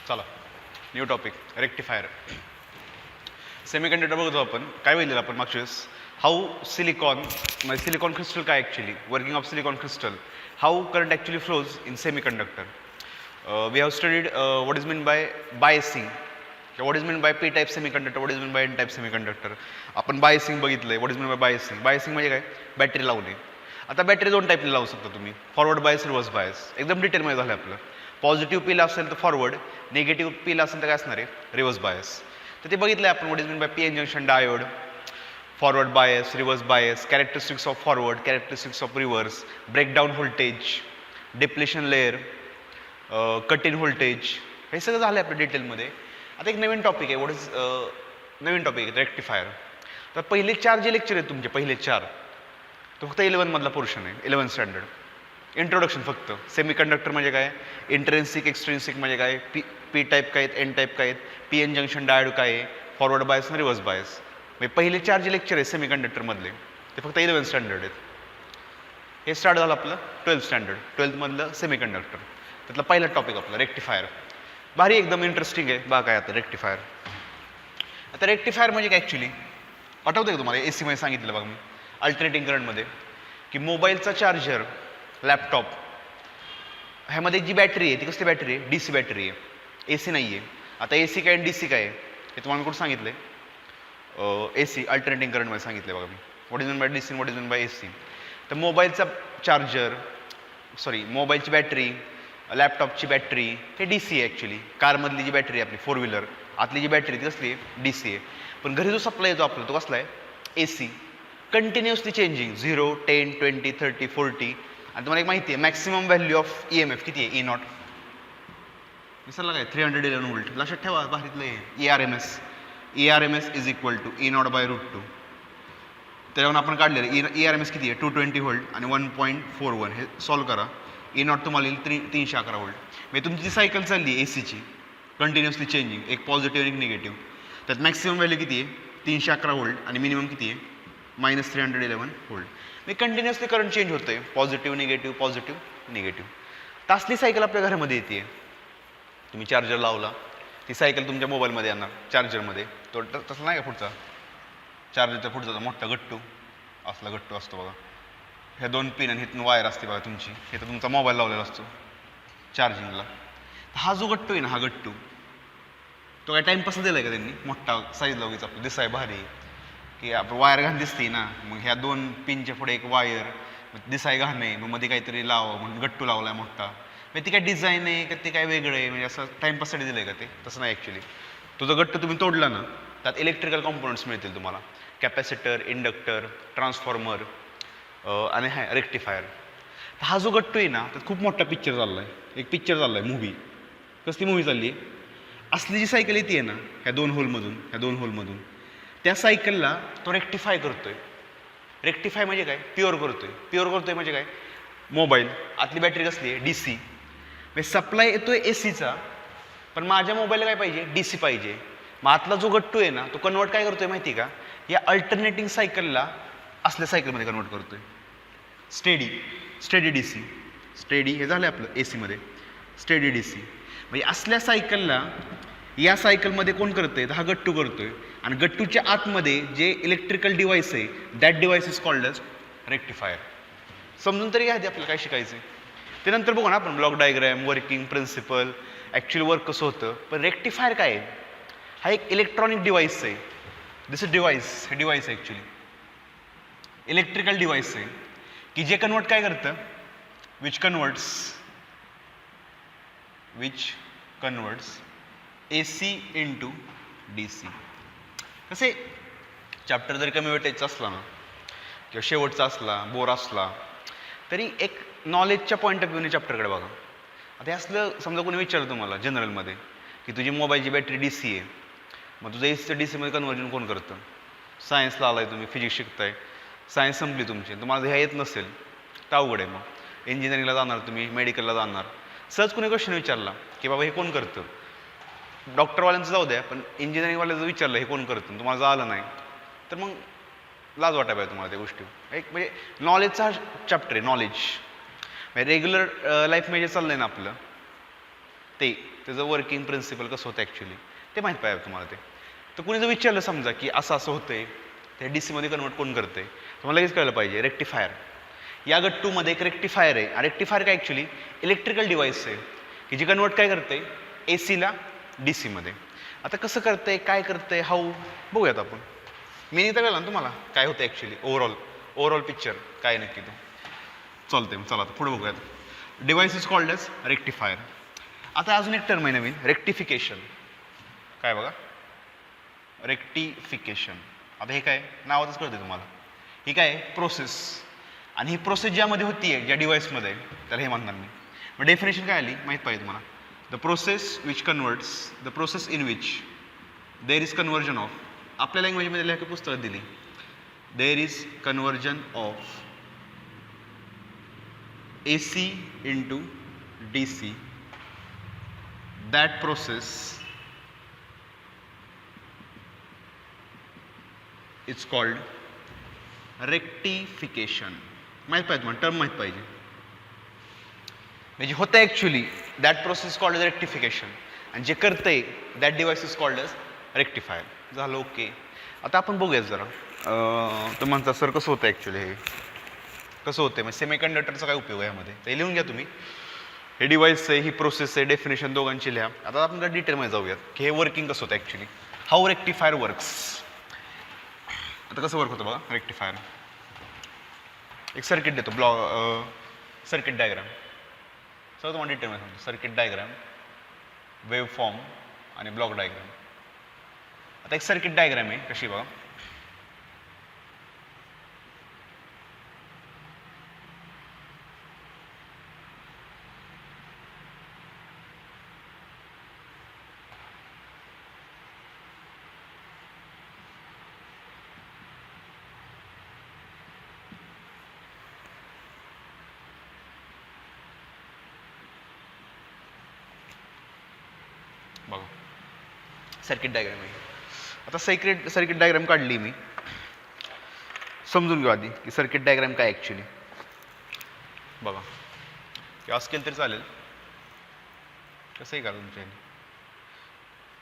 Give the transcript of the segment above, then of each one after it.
चला new topic rectifier. Semiconductor बघतो आपण. काय बघितलेलं आपण मागच्या वेळेस हाऊ सिलिकॉन म्हणजे सिलिकॉन क्रिस्टल काय actually working of silicon crystal how current actually flows in semiconductor. We have studied what is mean by biasing, what is mean by P type semiconductor, what is mean by N type semiconductor. आपण biasing बघितलंय. What is mean by biasing. Biasing म्हणजे काय? Battery लावणे. आता battery दोन टाईपने लावू शकता तुम्ही, फॉरवर्ड बायस, रिव्हर्स बायस. एकदम डिटेलमध्ये झालं आपलं. पॉझिटिव्ह पील असेल तर फॉरवर्ड, निगेटिव्ह पील असेल तर काय असणार आहे? Reverse bias. तर ते बघितलं आपण. What is mean by P N junction diode, forward bias, reverse bias, characteristics of forward, characteristics of reverse, breakdown voltage, depletion layer, cut in voltage, हे सगळं झालं आपलं डिटेलमध्ये. आता एक नवीन टॉपिक आहे. व्हॉट इज नवीन टॉपिक आहे रेक्टिफायर. तर पहिले 4 जे लेक्चर आहेत तुमचे, पहिले 4 तो फक्त 11 मधला पोर्शन आहे, 11 स्टँडर्ड. इंट्रोडक्शन फक्त. सेमीकंडक्टर म्हणजे काय, इंट्रेन्सिक एक्सट्रेन्सिक म्हणजे काय, पी टाईप काय आहेत, एन टाईप काय आहेत, पी एन जंक्शन डायोड काय आहे, फॉरवर्ड बायस आणि रिव्हर्स बायस. म्हणजे पहिले 4 जे लेक्चर आहेत सेमीकंडक्टरमधले ते फक्त 11 स्टँडर्ड आहेत. हे स्टार्ट झालं आपलं 12 स्टँडर्ड, 12th मधलं सेमीकंडक्टर. त्यातला पहिला टॉपिक आपला रेक्टिफायर. भारी एकदम इंटरेस्टिंग आहे. बघा काय आता रेक्टिफायर. आता रेक्टिफायर म्हणजे काय ॲक्च्युली आठवतं का तुम्हाला? AC मध्ये सांगितलं बघा मी अल्टरनेटिंग करंटमध्ये की मोबाईलचा चार्जर, लॅपटॉप ह्यामध्ये जी बॅटरी आहे ती कसली बॅटरी आहे? DC बॅटरी आहे, AC नाही आहे. आता AC काय आणि DC काय आहे हे तुम्हाला मी कुठं सांगितलं आहे? AC अल्टरनेटिंग करंटमध्ये सांगितलं आहे बघा मी. What is mean by DC, what is mean by AC. तर मोबाईलचा चार्जर, मोबाईलची बॅटरी, लॅपटॉपची बॅटरी हे DC आहे ॲक्च्युली. कारमधली जी बॅटरी आहे आपली 4 व्हीलर आतली जी बॅटरी ती कसली आहे? DC आहे. पण घरी जो सप्लाय येतो आपला तो कसला आहे? AC. Continuously changing 0, 10, 20, 30, 40. आणि तुम्हाला एक माहिती आहे मॅक्सिमम व्हॅल्यू ऑफ EMF किती आहे? E0 विसरला काय? 311 व्होल्ट. लक्षात ठेवा भारीतलं आहे. ERMS is equal to E0/√2. त्याच्यावर आपण काढलेलं ERMS किती आहे? 220 व्होल्ट आणि 1.41. हे सॉल्व्ह करा. E0 तुम्हाला येईल 311 व्होल्ट. म्हणजे तुमची जी सायकल चालली आहे ACची कंटिन्युअसली चेंजिंग, एक पॉझिटिव्ह आणि एक निगेटिव्ह. त्यात मॅक्सिमम व्हॅल्यू किती आहे? 311 व्होल्ट आणि मिनिमम किती आहे? -311 व्होल्ट. म्हणजे कंटिन्युअसली करंट चेंज होतं आहे. Positive negative, positive negative. तासली सायकल आपल्या घरामध्ये येते. तुम्ही चार्जर लावला ती सायकल तुमच्या मोबाईलमध्ये येणार चार्जरमध्ये. तो तसं नाही का पुढचा चार्जरचा पुढचा मोठा गट्टू असला गट्टू असतो बघा. ह्या 2 पिन आणि इथून वायर असते बघा तुमची. हे तर तुमचा मोबाईल लावलेला असतो चार्जिंगला. हा जो गट्टू आहे ना, हा गट्टू तो काय टाईमपास दिला आहे का त्यांनी? मोठा साईज लावलीच आपलं दिसाय भारी की आपण वायर घाण दिसते ना, मग ह्या 2 पिनच्या पुढे एक वायर दिसाय घाण आहे, मग मध्ये काहीतरी लाव म्हणून गट्टू लावलाय मोठा. म्हणजे ती काय डिझाईन आहे का ते काय वेगळं आहे? म्हणजे असं टाईमपाससाठी दिलं आहे का ते? तसं नाही ॲक्च्युली. तो जो गट्टू तुम्ही तोडला ना त्यात इलेक्ट्रिकल कॉम्पोनंट्स मिळतील तुम्हाला. कॅपॅसिटर, इंडक्टर, ट्रान्सफॉर्मर आणि हा रेक्टिफायर. हा जो गट्टू आहे ना त्यात खूप मोठा पिक्चर चालला आहे. एक पिक्चर चालला आहे मूव्ही. कसली मूव्ही चालली आहे? असली जी सायकल येते ना ह्या 2 होलमधून त्या सायकलला तो रेक्टिफाय करतोय. रेक्टिफाय म्हणजे काय? प्युअर करतोय म्हणजे काय? मोबाईल आतली बॅटरी कसली आहे? DC. म्हणजे सप्लाय येतोय ACचा, पण माझ्या मोबाईलला काय पाहिजे? DC पाहिजे. मग आतला जो गट्टू आहे ना तो कन्वर्ट काय करतोय माहिती आहे का? या अल्टरनेटिंग सायकलला असल्या सायकलमध्ये कन्वर्ट करतोय. Steady DC. स्टेडी हे झालं आपलं AC मध्ये. स्टेडी DC म्हणजे असल्या सायकलला या सायकलमध्ये कोण करतोय? हा गट्टू करतोय. आणि गट्टूच्या आतमध्ये जे इलेक्ट्रिकल डिव्हाइस आहे that device is called as rectifier. समजून तरी घ्या आपल्याला काय शिकायचं ते नंतर बघू ना आपण. Block diagram, working principle, actually work कसं होतं. पण रेक्टिफायर काय आहे? हा एक इलेक्ट्रॉनिक डिव्हाइस आहे. This is device. हे डिव्हाइस आहे ॲक्च्युली इलेक्ट्रिकल डिव्हाइस आहे की जे कन्वर्ट काय करतं? Which converts AC into DC. कसे चॅप्टर जरी कमी वेटेजचा असला ना किंवा शेवटचा असला, बोर असला तरी एक नॉलेजच्या पॉईंट ऑफ व्ह्यूने चॅप्टरकडे बघा. आता हे असलं समजा कोणी विचारलं तुम्हाला जनरलमध्ये की तुझी मोबाईलची बॅटरी DC आहे, मग तुझं ACचं DCमध्ये कन्व्हर्जन कोण करतं? सायन्सला आलाय तुम्ही, फिजिक्स शिकताय, सायन्स संपली तुमची, तुम्हाला ह्या येत नसेल तर अवघड आहे. मग इंजिनिअरिंगला जाणार तुम्ही, मेडिकलला जाणार, सहज कोणी क्वेश्चन विचारला की बाबा हे कोण करतं? डॉक्टरवाल्यांचं जाऊ द्या, पण इंजिनिअरिंगवाल्याचं विचारलं हे कोण करतं, तुम्हाला जर आलं नाही तर मग लाज वाटायला पाहिजे तुम्हाला त्या गोष्टी. एक म्हणजे नॉलेजचा चॅप्टर आहे. नॉलेज रेग्युलर लाईफमध्ये जे चाललंय ना आपलं ते त्याचं वर्किंग प्रिन्सिपल कसं होतं ॲक्च्युली ते माहीत पाहिजे तुम्हाला ते. तर कुणी जर विचारलं समजा की असं असं होतंय ते डीसीमध्ये कन्वर्ट कोण करते तुम्हाला लगेच कळलं पाहिजे रेक्टिफायर. या गट्टूमध्ये एक रेक्टिफायर आहे. रेक्टिफायर काय ॲक्च्युली इलेक्ट्रिकल डिव्हाइस आहे की जी कन्वर्ट काय करते एसीला डीसीमध्ये. आता कसं करतंय काय करतंय हाऊ बघूयात आपण. मी नाही तर कळलं ना तुम्हाला काय होतं ॲक्च्युली ओव्हरऑल पिक्चर काय नक्की तो चालते. चला आता पुढे बघूयात. Device is called as rectifier. आता अजून एक टर्म आहे नवीन रेक्टिफिकेशन. काय बघा रेक्टिफिकेशन. आता हे काय नावातच कळते तुम्हाला. ही काय प्रोसेस आणि ही प्रोसेस ज्यामध्ये होती आहे ज्या डिव्हाइसमध्ये त्याला हे म्हणणार मी. मग डेफिनेशन काय आली माहीत पाहिजे तुम्हाला. The process which converts the process in which there is conversion of. आपल्या लँग्वेजमध्ये लिहायची पुस्तकात दिली there is conversion of AC into DC. That process is called rectification. माहीत पाहिजे तुम्हाला टर्म माहीत पाहिजे. म्हणजे होतं actually that process called as rectification आणि जे करतंय that device is called as rectifier. झालं ओके. आता आपण बघूयात जरा तर म्हणता सर कसं होतं ॲक्च्युली हे कसं होतं म्हणजे सेमीकंडक्टरचा काय उपयोग आहे यामध्ये ते लिहून घ्या तुम्ही. हे डिव्हाइस आहे ही प्रोसेस आहे डेफिनेशन दोघांची लिहा. आता आपण डिटेलमध्ये जाऊयात की हे वर्किंग कसं होतं ॲक्च्युली हाऊ रेक्टिफायर वर्क्स. आता कसं वर्क होतं बघा रेक्टिफायर. एक सर्किट देतो सर्किट डायग्राम सर तुम्हाला डिटेलमध्ये सांगतो. सर्किट डायग्राम वेव्ह फॉर्म आणि ब्लॉक डायग्राम. आता एक सर्किट डायग्राम आहे कशी बघा. बघा सर्किट डायग्राम आहे. आता सर्किट डायग्राम काढली मी. समजून घेऊ आधी की सर्किट डायग्राम काय ॲक्च्युली. बघा की असं केलं तरी चालेल कसंही का तुमच्या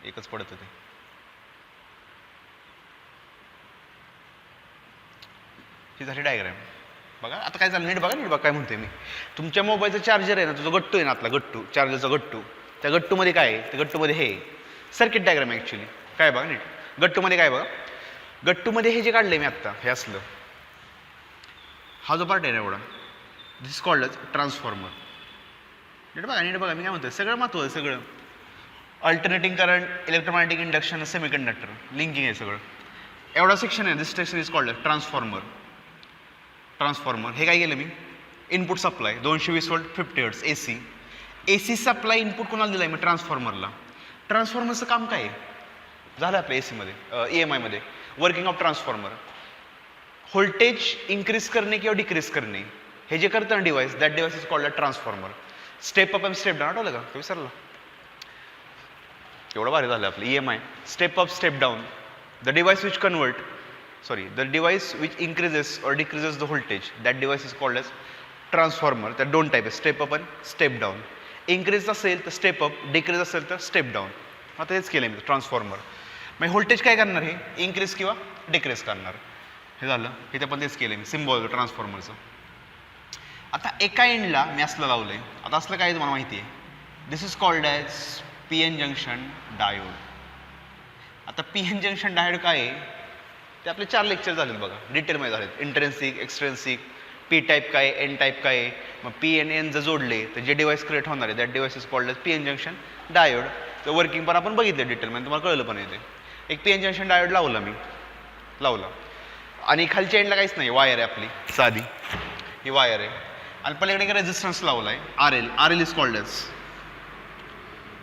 एकच पडतं ते. ही झाली डायग्राम. बघा आता काय झालं नीट बघा काय म्हणते मी. तुमच्या मोबाईलचा चार्जर आहे ना तुझा गट्टू आहे ना आतला गट्टू चार्जरचा गट्टू. त्या गट्टूमध्ये काय आहे त्या गट्टूमध्ये हे सर्किट डायग्राम आहे ॲक्च्युली. काय बघा नीट गट्टूमध्ये काय बघा. गट्टूमध्ये हे जे काढले मी आत्ता हे असलं हा जो पार्ट आहे ना एवढा दिस कॉल्ड एज ट्रान्सफॉर्मर. नीट बघा मी काय म्हणतोय सगळं महत्त्वाचं सगळं. Alternating current electromagnetic induction semiconductor linking आहे सगळं. एवढा सेक्शन आहे this section is called as transformer. हे काय केलं मी input supply 220 volt 50 hertz AC supply input कोणाला दिला आहे मी ट्रान्सफॉर्मरला. ट्रान्सफॉर्मरचं काम काय आहे झालं आपल्या एसीमध्ये EMI मध्ये working of transformer. Voltage increase करणे किंवा डिक्रीज करणे हे जे करतं ना device that device is called transformer. Step up and step down आठवलं का विसरला. एवढं भारी झालं आपलं EMI step up step down. The device which increases or decreases the voltage that device is called as transformer. त्या दोन टाईप आहे स्टेप अप आणि स्टेप डाऊन. इन्क्रीज असेल तर स्टेप अप डिक्रीज असेल तर स्टेप डाऊन. आता हेच केलं मी ट्रान्सफॉर्मर. मग व्होल्टेज काय करणार हे इन्क्रीज किंवा डिक्रीज करणार. हे झालं इथे पण तेच केलं मी सिम्बॉल ट्रान्सफॉर्मरचं. आता एका एंडला मी असलं लावलंय. आता असलं काय तुम्हाला माहिती आहे this is called as PN junction diode. आता PN जंक्शन डायोड काय आहे ते आपले 4 लेक्चर झालेत बघा डिटेलमध्ये झालेत. इंट्रेन्सिक एक्सट्रेन्सिक P टाईप काय N टाईप काय. मग PN N जर जोडले तर जे डिव्हाइस क्रिएट होणार आहे that device is called as PN junction diode. तर वर्किंग पण आपण बघितलं डिटेलमध्ये तुम्हाला कळलं पण येते. एक PN जंक्शन डायोड लावला आणि खालच्या एंडला काहीच नाही वायर आहे आपली साधी ही वायर आहे आणि पलीकडे एक रेझिस्टन्स लावला आहे RL is called as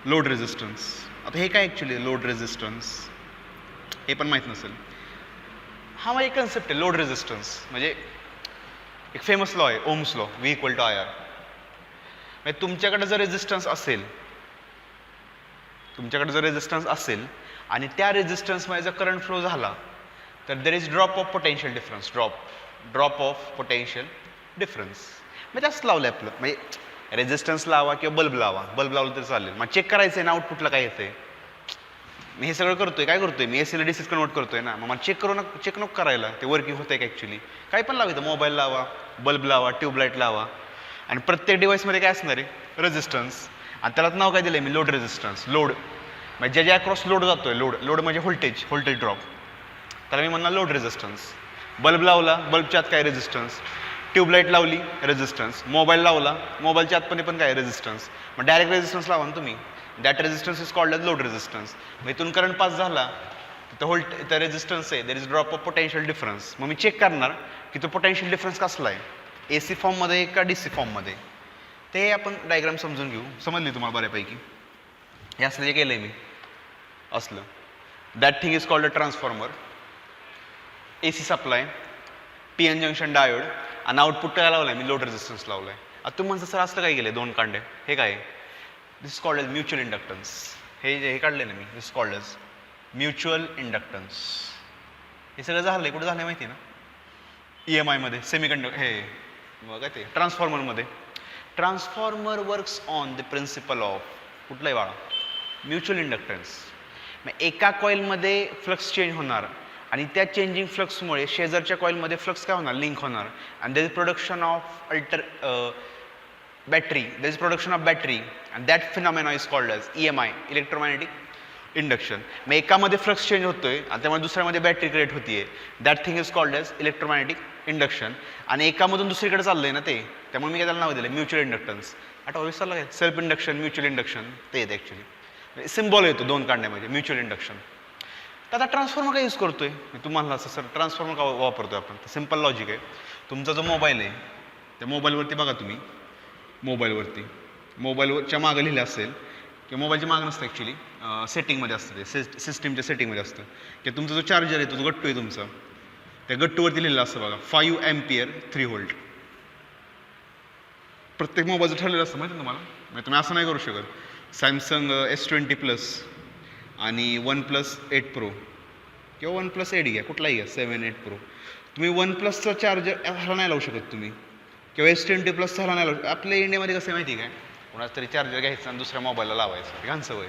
load resistance. आता हे काय ॲक्च्युली लोड रेझिस्टन्स हे पण माहीत नसेल. हा माझी कन्सेप्ट आहे लोड रेझिस्टन्स म्हणजे एक फेमस लॉ आहे ओम्स लॉ V = IR. म्हणजे तुमच्याकडे जर रेझिस्टन्स असेल आणि त्या रेझिस्टन्समध्ये जर करंट फ्लो झाला तर देर is drop of potential difference. Drop of potential difference म्हणजे असं लावलं आपलं म्हणजे रेजिस्टन्स लावा किंवा बल्ब लावा, बल्ब लावलं तरी चालेल. मग चेक करायचं आहे ना आउटपुटला काय येते. मी हे सगळं करतोय, काय करतोय मी एसीला डीसीत कन्वर्ट करतोय ना. मग मला चेक नको करायला ते वर्किंग होतंय का ॲक्च्युली. काय पण लावायचं, मोबाईल लावा, बल्ब लावा, ट्यूबलाईट लावा. आणि प्रत्येक डिव्हाइसमध्ये काय असणार आहे रेजिस्टन्स. आणि त्यालाच नाव काय दिलं आहे मी, लोड रेजिस्टन्स. लोड म्हणजे ज्या अक्रॉस लोड जातोय, लोड म्हणजे व्होल्टेज ड्रॉप, त्याला मी म्हणणार लोड रेजिस्टन्स. बल्ब लावला, बल्बच्या आत काय रेजिस्टन्स. ट्यूबलाईट लावली रेजिस्टन्स. मोबाईल लावला, मोबाईलच्या आतमध्ये पण काय रेजिस्टन्स. मग डायरेक्ट रेजिस्टन्स लावा ना तुम्ही. That resistance is called as load resistance. मग इथून करंट पास झाला तर रेजिस्टन्स आहे, there is drop of potential difference. मग मी चेक करणार की तो पोटेन्शियल डिफरन्स कसला आहे, AC फॉर्ममध्ये का DC फॉर्ममध्ये. ते आपण डायग्राम समजून घेऊ. समजली तुम्हाला बऱ्यापैकी. हे असलं जे केलं आहे मी असलं. That thing is called a transformer. AC supply, PN junction diode आणि आउटपुट काय लावलं आहे मी, लोड रेजिस्टन्स लावलं आहे. आता तुम्ही म्हणता सर असलं काय केलं दोन कांडे, हे काय. This is called as mutual inductance. हे काढले ना मी, this is called as mutual inductance. हे सगळं झालं आहे कुठं झालं माहिती आहे ना, EMI मध्ये हे काय ते ट्रान्सफॉर्मरमध्ये. Transformer works on the principle of कुठलंही बाळा, म्युच्युअल इंडक्टन्स. मग एका कॉईलमध्ये फ्लक्स चेंज होणार आणि त्या चेंजिंग फ्लक्समुळे शेजारच्या कॉईलमध्ये फ्लक्स काय होणार, लिंक होणार. आणि there is production of battery, there is production of battery and that phenomena is called as EMI, electromagnetic induction. मग एकामध्ये फ्लक्स चेंज होतोय आणि त्यामुळे दुसऱ्यामध्ये बॅटरी क्रिएट होतीये. That thing is called as electromagnetic induction. आणि एकामधून दुसरीकडे चाललंय ना ते, त्यामुळे मी काय त्याला नाव दिलं म्युच्युअल इंडक्टन्स. आता विसरलं काय, सेल्फ इंडक्शन, म्युच्युअल इंडक्शन ते येते ॲक्च्युली. सिम्बॉल येतो दोन कांड्यामध्ये, म्युच्युअल इंडक्शन. तर आता ट्रान्सफॉर्मर काय यूज करतोय मी तुम्हाला असं सर ट्रान्सफॉर्मर का वापरतोय आपण. सिम्पल लॉजिक आहे. तुमचा जो मोबाईल आहे त्या मोबाईलवरती बघा तुम्ही, मोबाईलवरच्या मागं लिहिलं असेल किंवा मोबाईलच्या मागं नसतं ॲक्च्युली, सेटिंगमध्ये असतं ते, सिस्टीमच्या सेटिंगमध्ये असतं की तुमचा जो चार्जर आहे तो जो गट्टू आहे तुमचा, त्या गट्टूवरती लिहिलेलं असतं बघा 5 अँपियर 3 व्होल्ट. प्रत्येक मोबाईलचं ठरलेलं असतं माहिती तुम्हाला. म्हणजे तुम्ही असं नाही करू शकत सॅमसंग S20 प्लस आणि OnePlus 8 Pro किंवा OnePlus 8 घ्या, कुठलाही घ्या 7, 8 Pro. तुम्ही OnePlusचा चार्जर ह्याला नाही लावू शकत तुम्ही, किंवा S20 प्लसचा ह्याला नाही लावू शकत. आपल्या इंडियामध्ये कसं माहिती आहे काय, कोणाचं तरी चार्जर घ्यायचं आणि दुसऱ्या मोबाईलला लावायचं, घाण सवय.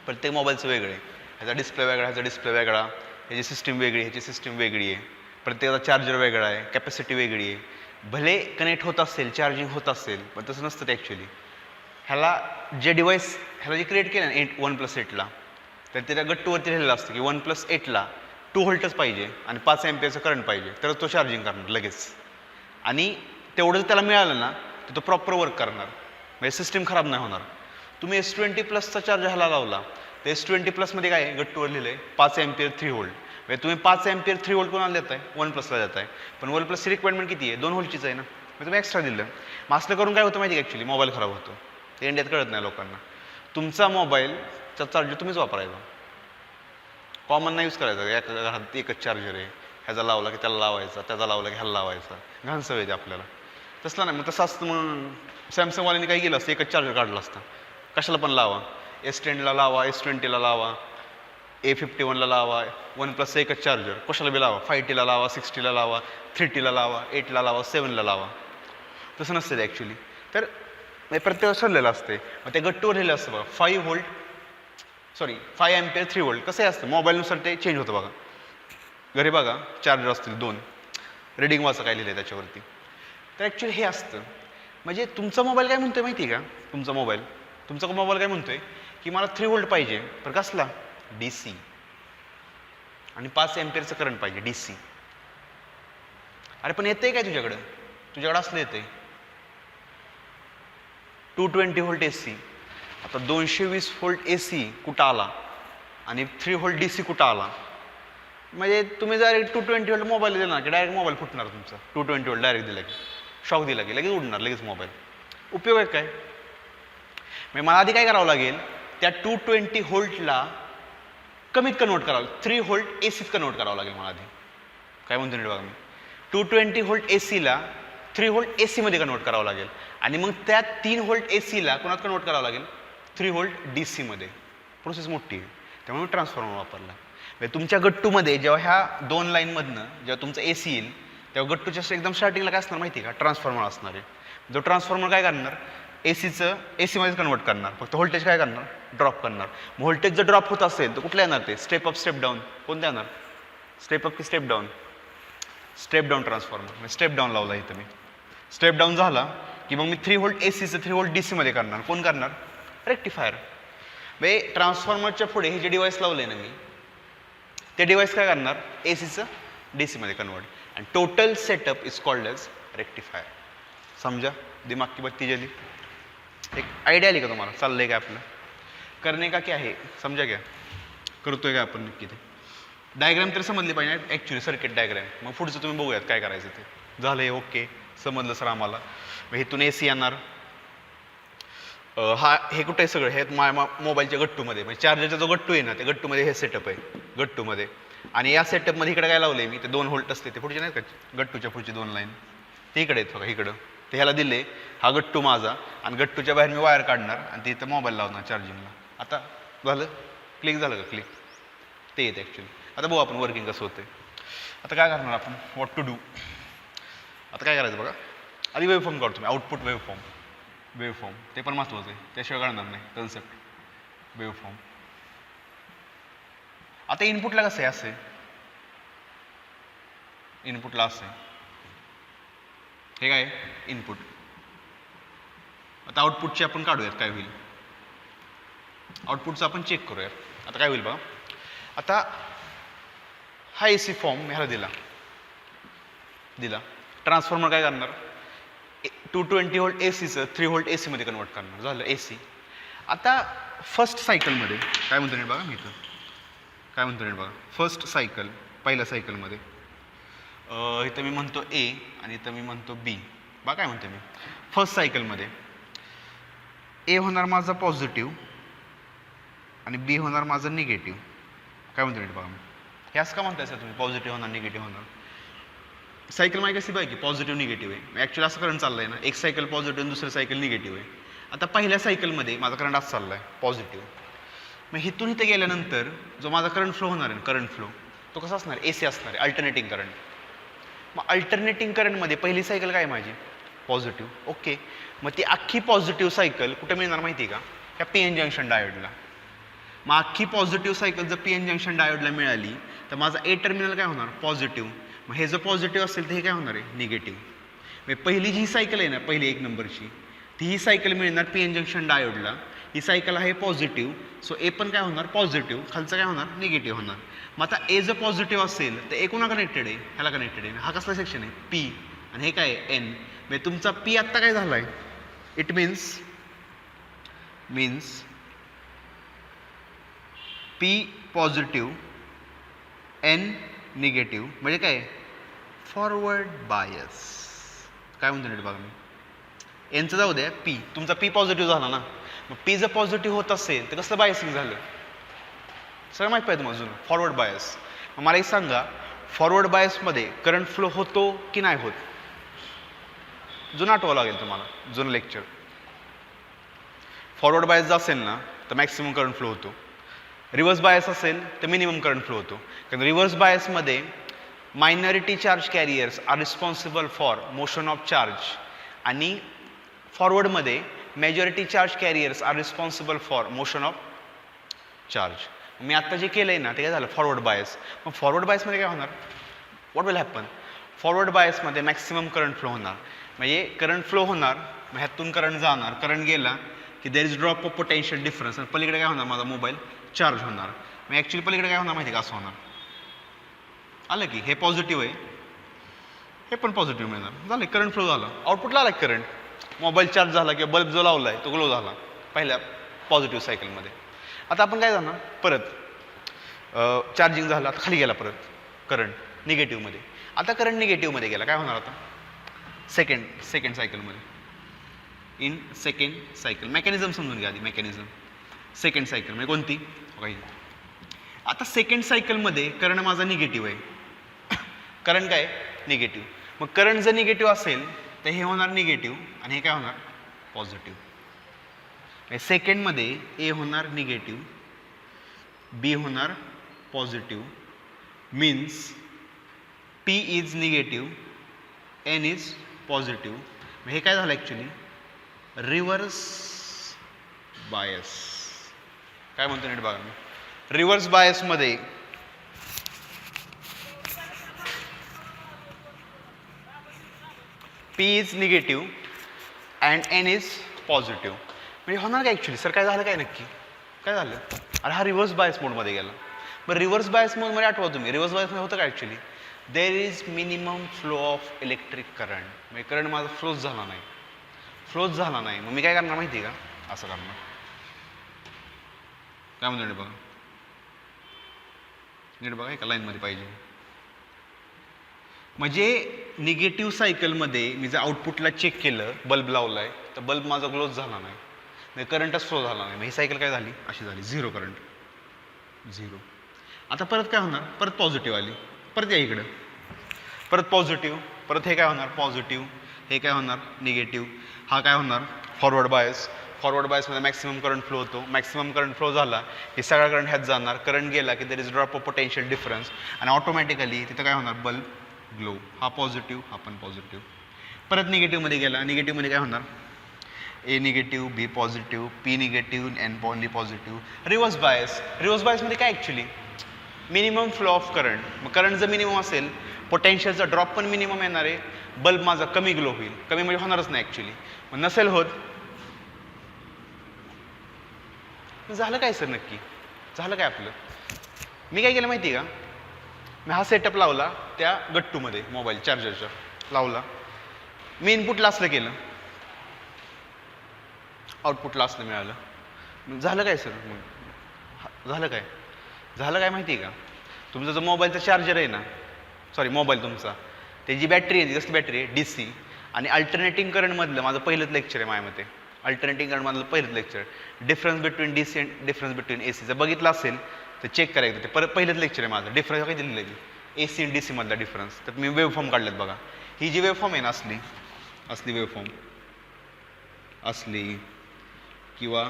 प्रत्येक मोबाईलचं वेगळं आहे. ह्याचा डिस्प्ले वेगळा, ह्याचा डिस्प्ले वेगळा, ह्याची सिस्टीम वेगळी, ह्याची सिस्टीम वेगळी आहे. प्रत्येकाचा चार्जर वेगळा आहे, कॅपॅसिटी वेगळी आहे. भले कनेक्ट होत असेल, चार्जिंग होत असेल, पण तसं नसतं ते ॲक्च्युली. ह्याला जे डिव्हाइस ह्याला जे क्रिएट केलं ना OnePlus 8ला, तर त्याच्या गट्टूवरती लिहिलेलं असतं की OnePlus 8ला 2 व्होल्टच पाहिजे आणि 5 अँपियरचं करंट पाहिजे, तर तो चार्जिंग करणार लगेच. आणि तेवढं जर त्याला मिळालं ना तर तो प्रॉपर वर्क करणार, म्हणजे सिस्टीम खराब नाही होणार. तुम्ही S20 प्लसचा चार्जर ह्याला लावला तर S20 प्लसमध्ये काय आहे, गट्टूवर लिहिलं आहे 5 अँपियर 3 व्होल्ट. म्हणजे तुम्ही 5 अँपियर 3 व्होल्ट कोणाला देताय, OnePlusला देताय. पण OnePlusची रिक्वायरमेंट किती आहे, 2 व्होल्टचीच आहे ना, मग तुम्ही एक्स्ट्रा दिलं. मग असं करून काय होतं माहिती आहे ॲक्च्युली, मोबाईल खराब होतो. ते इंडियात कळत नाही लोकांना. तुमचा मोबाईलचा चार्जर तुम्हीच वापरायचा, कॉमन नाही यूज करायचा. एका घरात एकच चार्जर आहे, ह्याचा लावला की त्याला लावायचा, त्याचा लावला की ह्याला लावायचा, घाण सवय आहे आपल्याला. तसलं नाही. मग तसं असतं मग सॅमसंगवाल्यांनी काय केलं असतं, एकच चार्जर काढलं असतं. कशाला पण लावा, S10ला लावा, S20ला लावा, A51ला लावा, OnePlusचं एकच चार्जर कशाला बी लावा, 5Tला लावा, 6Tला लावा, 3Tला लावा, 8ला लावा, 7ला लावा. तसं नसतं ते ॲक्च्युली. तर प्रत्येक ठरलेलं असते. मग ते गट्टूवर लिहिलं असतं बघा 5 अँपियर 3 व्होल्ट. कसं असतं मोबाईलनुसार ते चेंज होतं बघा. घरी बघा चार्जर असतील 2, रिडिंग वाचा काय लिहिलं आहे त्याच्यावरती. तर ॲक्च्युली हे असतं. म्हणजे तुमचा मोबाईल काय म्हणतोय माहिती आहे का, तुमचा मोबाईल काय म्हणतोय की मला 3 व्होल्ट पाहिजे, पण कसला, DC, आणि 5 अँपियरचं करंट पाहिजे DC. अरे पण येतंय काय तुझ्याकडं असलं येतंय 220 व्होल्ट AC. आता 220 व्होल्ट AC कुठं आला आणि 3 व्होल्ट DC कुठं आला. म्हणजे तुम्ही जर 220 व्होल्ट मोबाईल दिला ना की डायरेक्ट मोबाईल फुटणार तुमचा. 220 व्होल्ट डायरेक्ट दिला की, शॉक दिला की लगेच उडणार लगेच मोबाईल. उपयोग आहे काय, म्हणजे मला आधी काय करावं लागेल, त्या 220 व्होल्टला कमीत कन्वर्ट करावं, 3 व्होल्ट ACत कन्वर्ट करावं लागेल मला आधी. काय म्हणतो नीट बघा मी, 220 व्होल्ट ACला 3 व्होल्ट AC मध्ये कन्वर्ट करावं लागेल आणि मग त्या 3 व्होल्ट ACला कोणात कन्वर्ट करावं लागेल, 3 व्होल्ट DC मध्ये. प्रोसेस मोठी आहे, त्यामुळे ट्रान्सफॉर्मर वापरला. म्हणजे तुमच्या गट्टूमध्ये जेव्हा ह्या 2 लाईनमधनं जेव्हा तुमचं AC येईल तेव्हा गट्टूच्या एकदम स्टार्टिंगला काय असणार माहिती आहे का, ट्रान्सफॉर्मर असणार आहे. जो ट्रान्सफॉर्मर काय करणार, एसीचं एसीमध्ये कन्वर्ट करणार, फक्त व्होल्टेज काय करणार, ड्रॉप करणार. व्होल्टेज जर ड्रॉप होत असेल तर कुठलं येणार ते, स्टेप अप स्टेप डाऊन, कोणतं येणार, स्टेप अप की step down, step down transformer. Step down लावला इथं मी. स्टेप डाऊन झाला की मग मी 3 व्होल्ट एसीचं 3 व्होल्ट डीसीमध्ये करणार, कोण करणार, रेक्टिफायर. म्हणजे ट्रान्सफॉर्मरच्या पुढे हे जे डिव्हाइस लावले ना मी, ते डिव्हाइस काय करणार, एसीचं डीसीमध्ये convert, and total setup is called as rectifier. समजा, दिमाग की बत्ती जली. एक आयडिया आली का तुम्हाला, चाललंय काय आपलं, करणे का क्या आहे, समजा क्या करतोय का आपण नक्की. ते डायग्राम तर समजली पाहिजे ॲक्च्युली, सर्किट डायग्राम. मग पुढचं तुम्ही बघूयात काय करायचं ते. झालं हे ओके, समजलं सर आम्हाला. मग इथून एसी येणार, हा हे कुठे आहे सगळं, हे मोबाईलच्या गट्टूमध्ये, म्हणजे चार्जरचा जो गट्टू आहे ना, त्या गट्टूमध्ये हे सेटअप आहे, गट्टूमध्ये. आणि या सेटअपमध्ये इकडे काय लावले मी, ते 2 व्होल्ट असते, ते पुढचे नाहीत का, गट्टूच्या पुढची 2 लाईन ते इकडे आहेत बघा, इकडं ते ह्याला दिले. हा गट्टू माझा, आणि गट्टूच्या बाहेर मी वायर काढणार आणि ते इथं मोबाईल लावणार चार्जिंगला. आता झालं, क्लिक झालं का, क्लिक ते येते ॲक्च्युली. आता बघू आपण वर्किंग कसं होतं. आता काय करणार आपण, व्हॉट टू डू. आता काय करायचं बघा, आधी वेवफॉर्म काढतो मी, आउटपुट वेवफॉर्म. वेवफॉर्म ते पण महत्त्वाचं आहे, त्याशिवाय कळणार नाही कन्सेप्ट. वेवफॉर्म. आता इनपुटला कसं आहे, असं आहे, इनपुटला असं आहे, हे काय इनपुट. आता आउटपुटची आपण काढूयात, काय होईल आउटपुटचं आपण चेक करूयात. आता काय होईल बघा, आता हा एसी फॉर्म मी ह्याला दिला. ट्रान्सफॉर्मर काय करणार, 220 व्होल्ट एसीचं 3 व्होल्ट एसीमध्ये कन्वर्ट करणार, झालं एसी. आता फर्स्ट सायकलमध्ये काय म्हणतो नाही बघा, मी इथं काय म्हणतो नाही बघा, फर्स्ट सायकल, पहिल्या सायकलमध्ये इथं मी म्हणतो ए आणि इथं मी म्हणतो बी. बघा काय म्हणतो मी, फर्स्ट सायकलमध्ये ए होणार माझा पॉझिटिव्ह आणि बी होणार माझं निगेटिव्ह. काय म्हणतो नाही बघा मी, हे असं का म्हणताय सर तुम्ही, पॉझिटिव्ह होणार निगेटिव्ह होणार. सायकल माहिती कशी पाहिजे, पॉझिटिव्ह निगेटिव्ह आहे. ॲक्च्युअली असं करंट चाललं आहे ना, एक सायकल पॉझिटिव्ह आणि दुसरं सायकल निगेटिव्ह आहे. आता पहिल्या सायकलमध्ये माझा करंट असं चालला आहे पॉझिटिव्ह. मग इथून इथे गेल्यानंतर जो माझा करंट फ्लो होणार आहे, करंट फ्लो तो कसा असणार, एसी असणार आहे, अल्टरनेटिंग करंट. मग अल्टरनेटिंग करंटमध्ये पहिली सायकल काय माझी, पॉझिटिव्ह. ओके, मग ती अख्खी पॉझिटिव्ह सायकल कुठे मिळणार माहिती आहे का, ह्या पी एन जंक्शन डायोडला. मग अख्खी पॉझिटिव्ह सायकल जर पी एन जंक्शन डायोडला मिळाली तर माझा ए टर्मिनल काय होणार, पॉझिटिव्ह. मग हे जर पॉझिटिव्ह असेल तर हे काय होणार आहे, निगेटिव्ह. म्हणजे पहिली जी सायकल आहे ना, पहिली 1 नंबरची, ती ही सायकल मिळणार पी एन जंक्शन डायोडला. ही सायकल आहे पॉझिटिव्ह, सो ए पण काय होणार, पॉझिटिव्ह, खालचं काय होणार, निगेटिव्ह होणार. मग आता ए जर पॉझिटिव्ह असेल तर ए कोणा कनेक्टेड आहे, ह्याला कनेक्टेड आहे. हा कसला सेक्शन आहे, पी, आणि हे काय आहे, एन. म्हणजे तुमचा पी आत्ता काय झाला आहे, it means P positive, N negative, म्हणजे काय, फॉरवर्ड बायस. काय म्हणतो नीट बघा मी, एनचं जाऊ द्या, पी, तुमचा पी पॉझिटिव्ह झाला ना, मग पी जर पॉझिटिव्ह होत असेल तर कसलं बायसिंग झालं, सगळं माहीत पाहिजे तुम्हाला, जुनं फॉरवर्ड बायस. मग मला एक सांगा, फॉरवर्ड बायसमध्ये करंट फ्लो होतो की नाही होत, जुनं आठवावं लागेल तुम्हाला, जुनं लेक्चर. फॉरवर्ड बायस जर असेल ना तर मॅक्सिमम करंट फ्लो होतो, रिव्हर्स बायस असेल तर मिनिमम करंट फ्लो होतो. कारण रिव्हर्स बायसमध्ये minority charge carriers are responsible for motion of charge, आणि फॉरवर्डमध्ये majority charge carriers are responsible for motion of charge. मी आत्ता जे केलं आहे ना ते काय झालं, फॉरवर्ड बायस. मग फॉरवर्ड बायसमध्ये काय होणार, व्हॉट विल हॅपन, फॉरवर्ड बायसमध्ये मॅक्सिमम करंट फ्लो होणार. म्हणजे करंट फ्लो होणार, मग ह्यातून करंट जाणार, करंट गेला की देर is drop of potential difference, आणि पलीकडे काय होणार, माझा मोबाईल चार्ज होणार. मग ॲक्च्युली पलीकडे काय होणार माहिती का, असं होणार, आलं की हे पॉझिटिव्ह आहे, हे पण पॉझिटिव्ह मिळणार, झालं करंट फ्लो झाला, आउटपुटला आला करंट, मोबाईल चार्ज झाला किंवा बल्ब जो लावला आहे तो ग्लो झाला पहिल्या पॉझिटिव्ह सायकलमध्ये. आता आपण काय जाणार, परत चार्जिंग झालं, आता खाली गेला परत करंट निगेटिव्हमध्ये. आता करंट निगेटिव्हमध्ये गेला, काय होणार आता, सेकंड सायकलमध्ये, इन सेकंड सायकल. मेकॅनिझम समजून घ्या आधी, मेकॅनिझम सेकंड सायकल म्हणजे कोणती, आता सेकंड सायकलमध्ये करंट माझा निगेटिव्ह आहे, करंट काय निगेटिव्ह. मग करंट जर निगेटिव्ह असेल तर हे होणार निगेटिव्ह आणि हे काय होणार, पॉझिटिव्ह. सेकंडमध्ये ए होणार निगेटिव्ह, बी होणार positive, means P is negative, N is positive. हे काय झालं ॲक्च्युली रिव्हर्स बायस. काय म्हणतो नीट बघा मी. रिव्हर्स बायसमध्ये P is negative and N is positive. म्हणजे होणार काय ॲक्च्युली सर काय झालं काय नक्की काय झालं. अरे हा रिव्हर्स बायस मोडमध्ये गेला. बरं रिव्हर्स बायस मोडमध्ये आठवा तुम्ही रिव्हर्स बायसमध्ये होतं काय actually there is minimum flow of electric current. म्हणजे करंट माझा फ्लोच झाला नाही मग मी काय करणार माहिती आहे का असं करणार. काय म्हणतो नीट बघा एका लाईनमध्ये पाहिजे. म्हणजे निगेटिव्ह सायकलमध्ये मी जर आउटपुटला चेक केलं बल्ब लावलाय तर बल्ब माझा ग्लोज झाला नाही म्हणजे करंटच फ्लो झाला नाही. मग ही सायकल काय झाली अशी झाली झिरो करंट झिरो. आता परत काय होणार परत पॉझिटिव्ह आली परत या इकडं परत पॉझिटिव्ह परत हे काय होणार पॉझिटिव्ह हे काय होणार निगेटिव्ह. हा काय होणार फॉरवर्ड बायसमध्ये मॅक्सिमम करंट फ्लो होतो. मॅक्सिमम करंट फ्लो झाला की सगळा करंट ह्यात जाणार. करंट गेला की देर is drop of potential difference आणि ऑटोमॅटिकली तिथं काय होणार बल्ब ग्लो. हा पॉझिटिव्ह हा पण पॉझिटिव्ह. परत निगेटिव्हमध्ये गेला निगेटिव्हमध्ये काय होणार A negative B positive P negative N only positive. Reverse बायसमध्ये काय actually minimum flow of current. मग करंट जर मिनिमम असेल पोटेन्शियलचा ड्रॉप पण मिनिमम येणार आहे. बल्ब माझा कमी ग्लो होईल कमी म्हणजे होणारच नाही ॲक्च्युली. मग नसेल होत झालं काय सर नक्की झालं काय आपलं. मी काय केलं माहिती आहे का मी हा सेटअप लावला त्या गट्टूमध्ये मोबाईल चार्जरच्या लावला. मी इनपुटला असलं केलं आउटपुटला असलं मिळालं. झालं काय सर मग झालं काय माहिती आहे का तुमचा जो मोबाईलचा चार्जर आहे ना सॉरी मोबाईल तुमचा त्याची बॅटरी आहे कसली बॅटरी आहे DC आणि अल्टरनेटिंग करंटमधलं माझं पहिलंच लेक्चर आहे माझ्या मते. अल्टरनेटिंग करंटमधलं पहिलंच lecture difference between DC and difference between AC जर बघितलं असेल तर चेक करायचं ते पहिलंच लेक्चर आहे माझं. डिफरन्स काय दिलेलं आहे AC आणि DC मधला डिफरन्स. तर मी वेवफॉर्म काढलेत बघा. ही जी वेवफॉर्म आहे ना असली वेवफॉर्म असली किंवा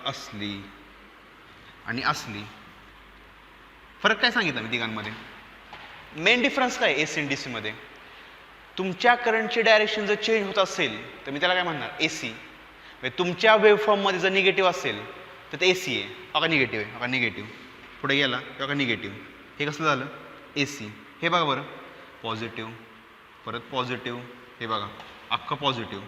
असली आणि असली फरक काय सांगितलं मी तिघांमध्ये. मेन डिफरन्स काय AC आणि DC मध्ये तुमच्या करंटची डायरेक्शन जर चेंज होत असेल तर मी त्याला काय म्हणणार AC. म्हणजे तुमच्या वेवफॉर्ममध्ये जर निगेटिव्ह असेल तर ते AC आहे. बघा निगेटिव्ह आहे बघा निगेटिव्ह पुढे गेला बघा निगेटिव्ह. हे कसं झालं AC. हे बघा बरं पॉझिटिव्ह परत पॉझिटिव्ह हे बघा अख्खं पॉझिटिव्ह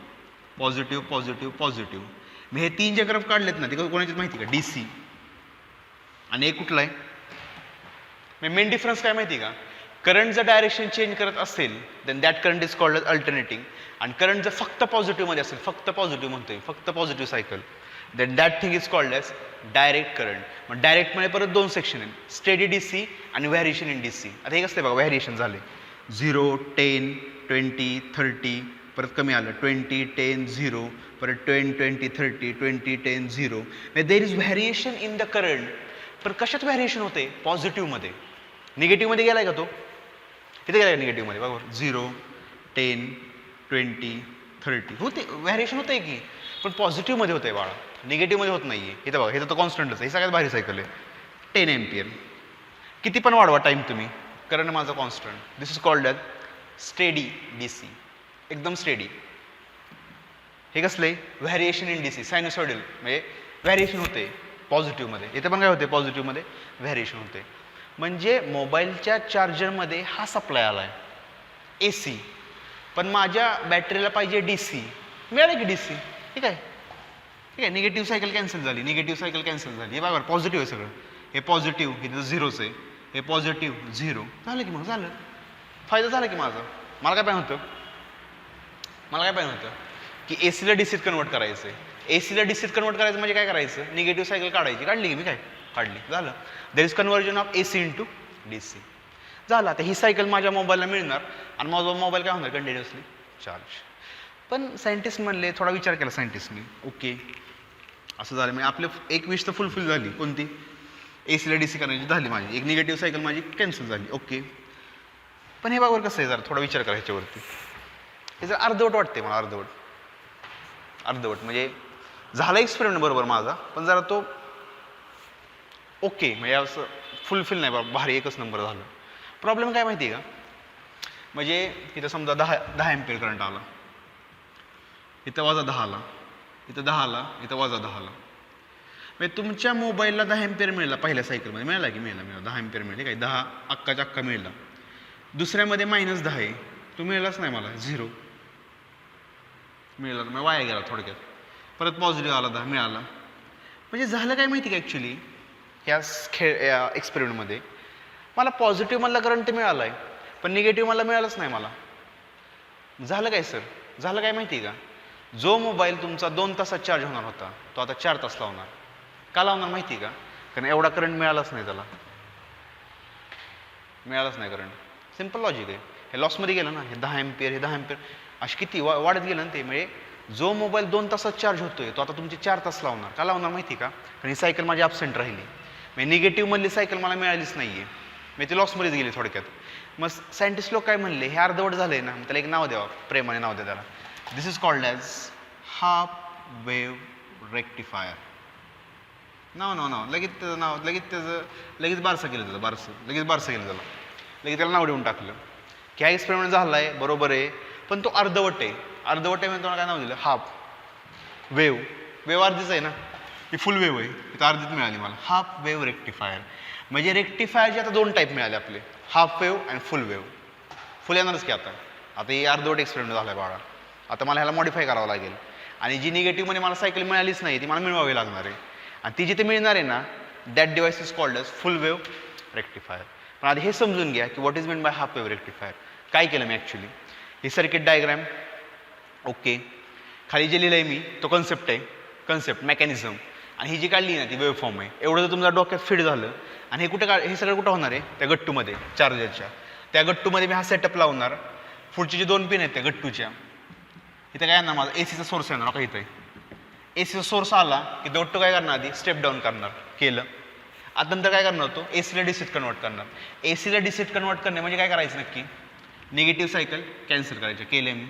पॉझिटिव्ह पॉझिटिव्ह पॉझिटिव्ह. मी हे तीन जे ग्राफ काढलेत ना ते कोणाचेच माहिती का DC आणि एक कुठला आहे. मेन डिफरन्स काय माहिती का करंट जर डायरेक्शन चेंज करत असेल then that current is called alternating. आणि करंट जर फक्त पॉझिटिव्हमध्ये असेल फक्त पॉझिटिव्ह म्हणतोय फक्त positive cycle then that thing is called as direct current. मग डायरेक्टमध्ये परत दोन सेक्शन आहेत स्टेडी DC आणि व्हॅरिएशन इन DC. आता हे कसं बघा व्हॅरिएशन झाले 0 10 20 30 परत कमी आलं 20 10 0 परत 10 20 30 20 10 0. There is variation in the current. पण कशात व्हॅरिएशन होते पॉझिटिव्हमध्ये. निगेटिव्हमध्ये गेलाय का तो किती गेलाय निगेटिव्हमध्ये बरोबर 0 10 20 30 होते व्हॅरिएशन होते की पण पॉझिटिव्हमध्ये होते बाळा निगेटिव्हमध्ये होत नाही आहे. इथं बघा हे तर कॉन्स्टंटच आहे. हे सगळ्यात भारी सायकल आहे 10 एम्पियर. किती पण वाढवा टाईम तुम्ही करंट माझा constant. This is called age steady DC एकदम स्टेडी. हे कसलं व्हॅरिएशन इन DC सायनोसॉइडल म्हणजे व्हॅरिएशन होते पॉझिटिव्हमध्ये. इथे पण काय होते पॉझिटिव्हमध्ये व्हॅरिएशन होते. म्हणजे मोबाईलच्या चार्जरमध्ये हा सप्लाय आला आहे AC पण माझ्या बॅटरीला पाहिजे DC मिळालं की DC. ठीक आहे निगेटिव्ह सायकल कॅन्सल झाली हे बघा पॉझिटिव्ह आहे सगळं. हे पॉझिटिव्ह हे तिथं झिरोच आहे हे पॉझिटिव्ह 0 झालं की मग झालं फायदा झाला की माझा. मला काय पाहिजे होतं की ACला DCत कन्वर्ट करायचं आहे. ACला DCत कन्वर्ट करायचं म्हणजे काय करायचं निगेटिव्ह सायकल काढली की मी काय काढली झालं. There is conversion of AC into DC झालं. आता ही सायकल माझ्या मोबाईलला मिळणार आणि माझा मोबाईल काय होणार कंटिन्युअसली चार्ज. पण सायंटिस्ट म्हणले थोडा विचार केला सायंटिस्टनी ओके असं झालं म्हणजे आपले एक विश तर फुलफिल झाली कोणती ACला DC करायची झाली माझी एक निगेटिव्ह सायकल माझी कॅन्सल झाली ओके. पण हे बघा कसं आहे जरा थोडा विचार करा ह्याच्यावरती. हे जर अर्धवट वाटते मला अर्धवट म्हणजे झाला एक्सपेरिमेंट बरोबर माझा पण जरा तो ओके म्हणजे असं फुलफिल नाही बाबा भारी एकच नंबर झालं. प्रॉब्लेम काय माहिती आहे का म्हणजे इथं समजा 10 एम्पियर करंट आला, इथं वजा 10 आला, इथं 10 आला, इथं वजा 10 आला. म्हणजे तुमच्या मोबाईलला 10 एम्पियर मिळाला पहिल्या सायकलमध्ये, मिळाला की मिळाला 10 एम्पियर मिळाले काय, 10 अक्काच्या अक्का मिळाला. दुसऱ्यामध्ये -10 आहे, तो मिळालाच नाही मला, 0 मिळाला, मग वाया गेला थोडक्यात. परत पॉझिटिव्ह आला 10 मिळाला. म्हणजे झालं काय माहिती का ॲक्च्युली या एक्सपेरिमेंटमध्ये मला पॉझिटिव्ह मधला करंट मिळाला आहे, पण निगेटिव्ह मला मिळालंच नाही. मला झालं काय सर, झालं काय माहिती का, जो मोबाईल तुमचा 2 तासात चार्ज होणार होता तो आता 4 तास लावणार. का लावणार माहिती का, कारण एवढा करंट मिळालाच नाही, त्याला मिळालाच नाही करंट. सिम्पल लॉजिक आहे. हे लॉसमध्ये गेलं ना, हे 10 एम्पियर, हे 10 एम्पियर अशी किती वाढत गेलं ना ते. म्हणजे जो मोबाईल 2 तासात चार्ज होतोय तो आता तुमचे 4 तास लावणार. का लावणार माहिती का, कारण ही सायकल माझी ॲबसेंट राहिली. म्हणजे निगेटिव्ह मधली सायकल मला मिळालीच नाही आहे, मी ती लॉसमध्येच गेली थोडक्यात. मग सायंटिस्ट लोक काय म्हणले, हे अर्धवट झालं आहे ना, त्याला एक नाव द्यावं, प्रेमाने नाव द्या त्याला. This is called as half wave rectifier. नाव लगेच त्याचं नाव, लगेच बारसं केलं त्याला, लगेच बारसं केलं त्याला, लगेच त्याला नाव देऊन टाकलं की हा एक्सपेरिमेंट झाला आहे, बरोबर आहे, पण तो अर्धवट आहे. अर्धवट आहे म्हणजे तुम्हाला काय नाव दिलं, हाफ वेव्ह अर्धीच आहे ना, ही फुल वेव्ह आहे, इथं अर्धीच मिळाली मला, हाफ वेव्ह रेक्टिफायर. म्हणजे रेक्टिफायरचे आता 2 टाईप मिळाले आपले, हाफ वेव्ह आणि फुल वेव्ह. फुल येणारच की आता ही अर्धवट एक्सपेरिमेंट झाला आहे बाळा. आता मला ह्याला मॉडिफाय करावं लागेल, आणि जी निगेटिव्हमध्ये मला सायकल मिळालीच नाही ती मला मिळवावी लागणार आहे. आणि ती जिथे मिळणार आहे ना, that device is called age full wave rectifier. पण आधी हे समजून घ्या की what is mean by half wave rectifier. काय केलं मी ॲक्च्युली, ही सर्किट डायग्रॅम, ओके, खाली जे लिहिलं आहे मी तो कन्सेप्ट आहे, कन्सेप्ट मेकॅनिझम, आणि ही जी काढली ना ती वेव्ह फॉर्म आहे. एवढं जर तुमच्या डोक्यात फिट झालं, आणि हे सगळं कुठं होणार आहे, त्या गट्टूमध्ये, चार्जरच्या त्या गट्टूमध्ये मी हा सेटअप लावणार. पुढचे जे 2 पिन आहेत त्या गट्टूच्या, इथं काय येणार माझा एसीचा सोर्स येणार का, इथं एसीचा सोर्स आला की गट्टू काय करणार, आधी स्टेप डाऊन करणार, केलं. आता नंतर काय करणार, तो एसीला डीसीत कन्वर्ट करणार. एसीला डीसीत कन्वर्ट करणे म्हणजे काय करायचं नक्की, निगेटिव्ह सायकल कॅन्सल करायचं. केलं मी,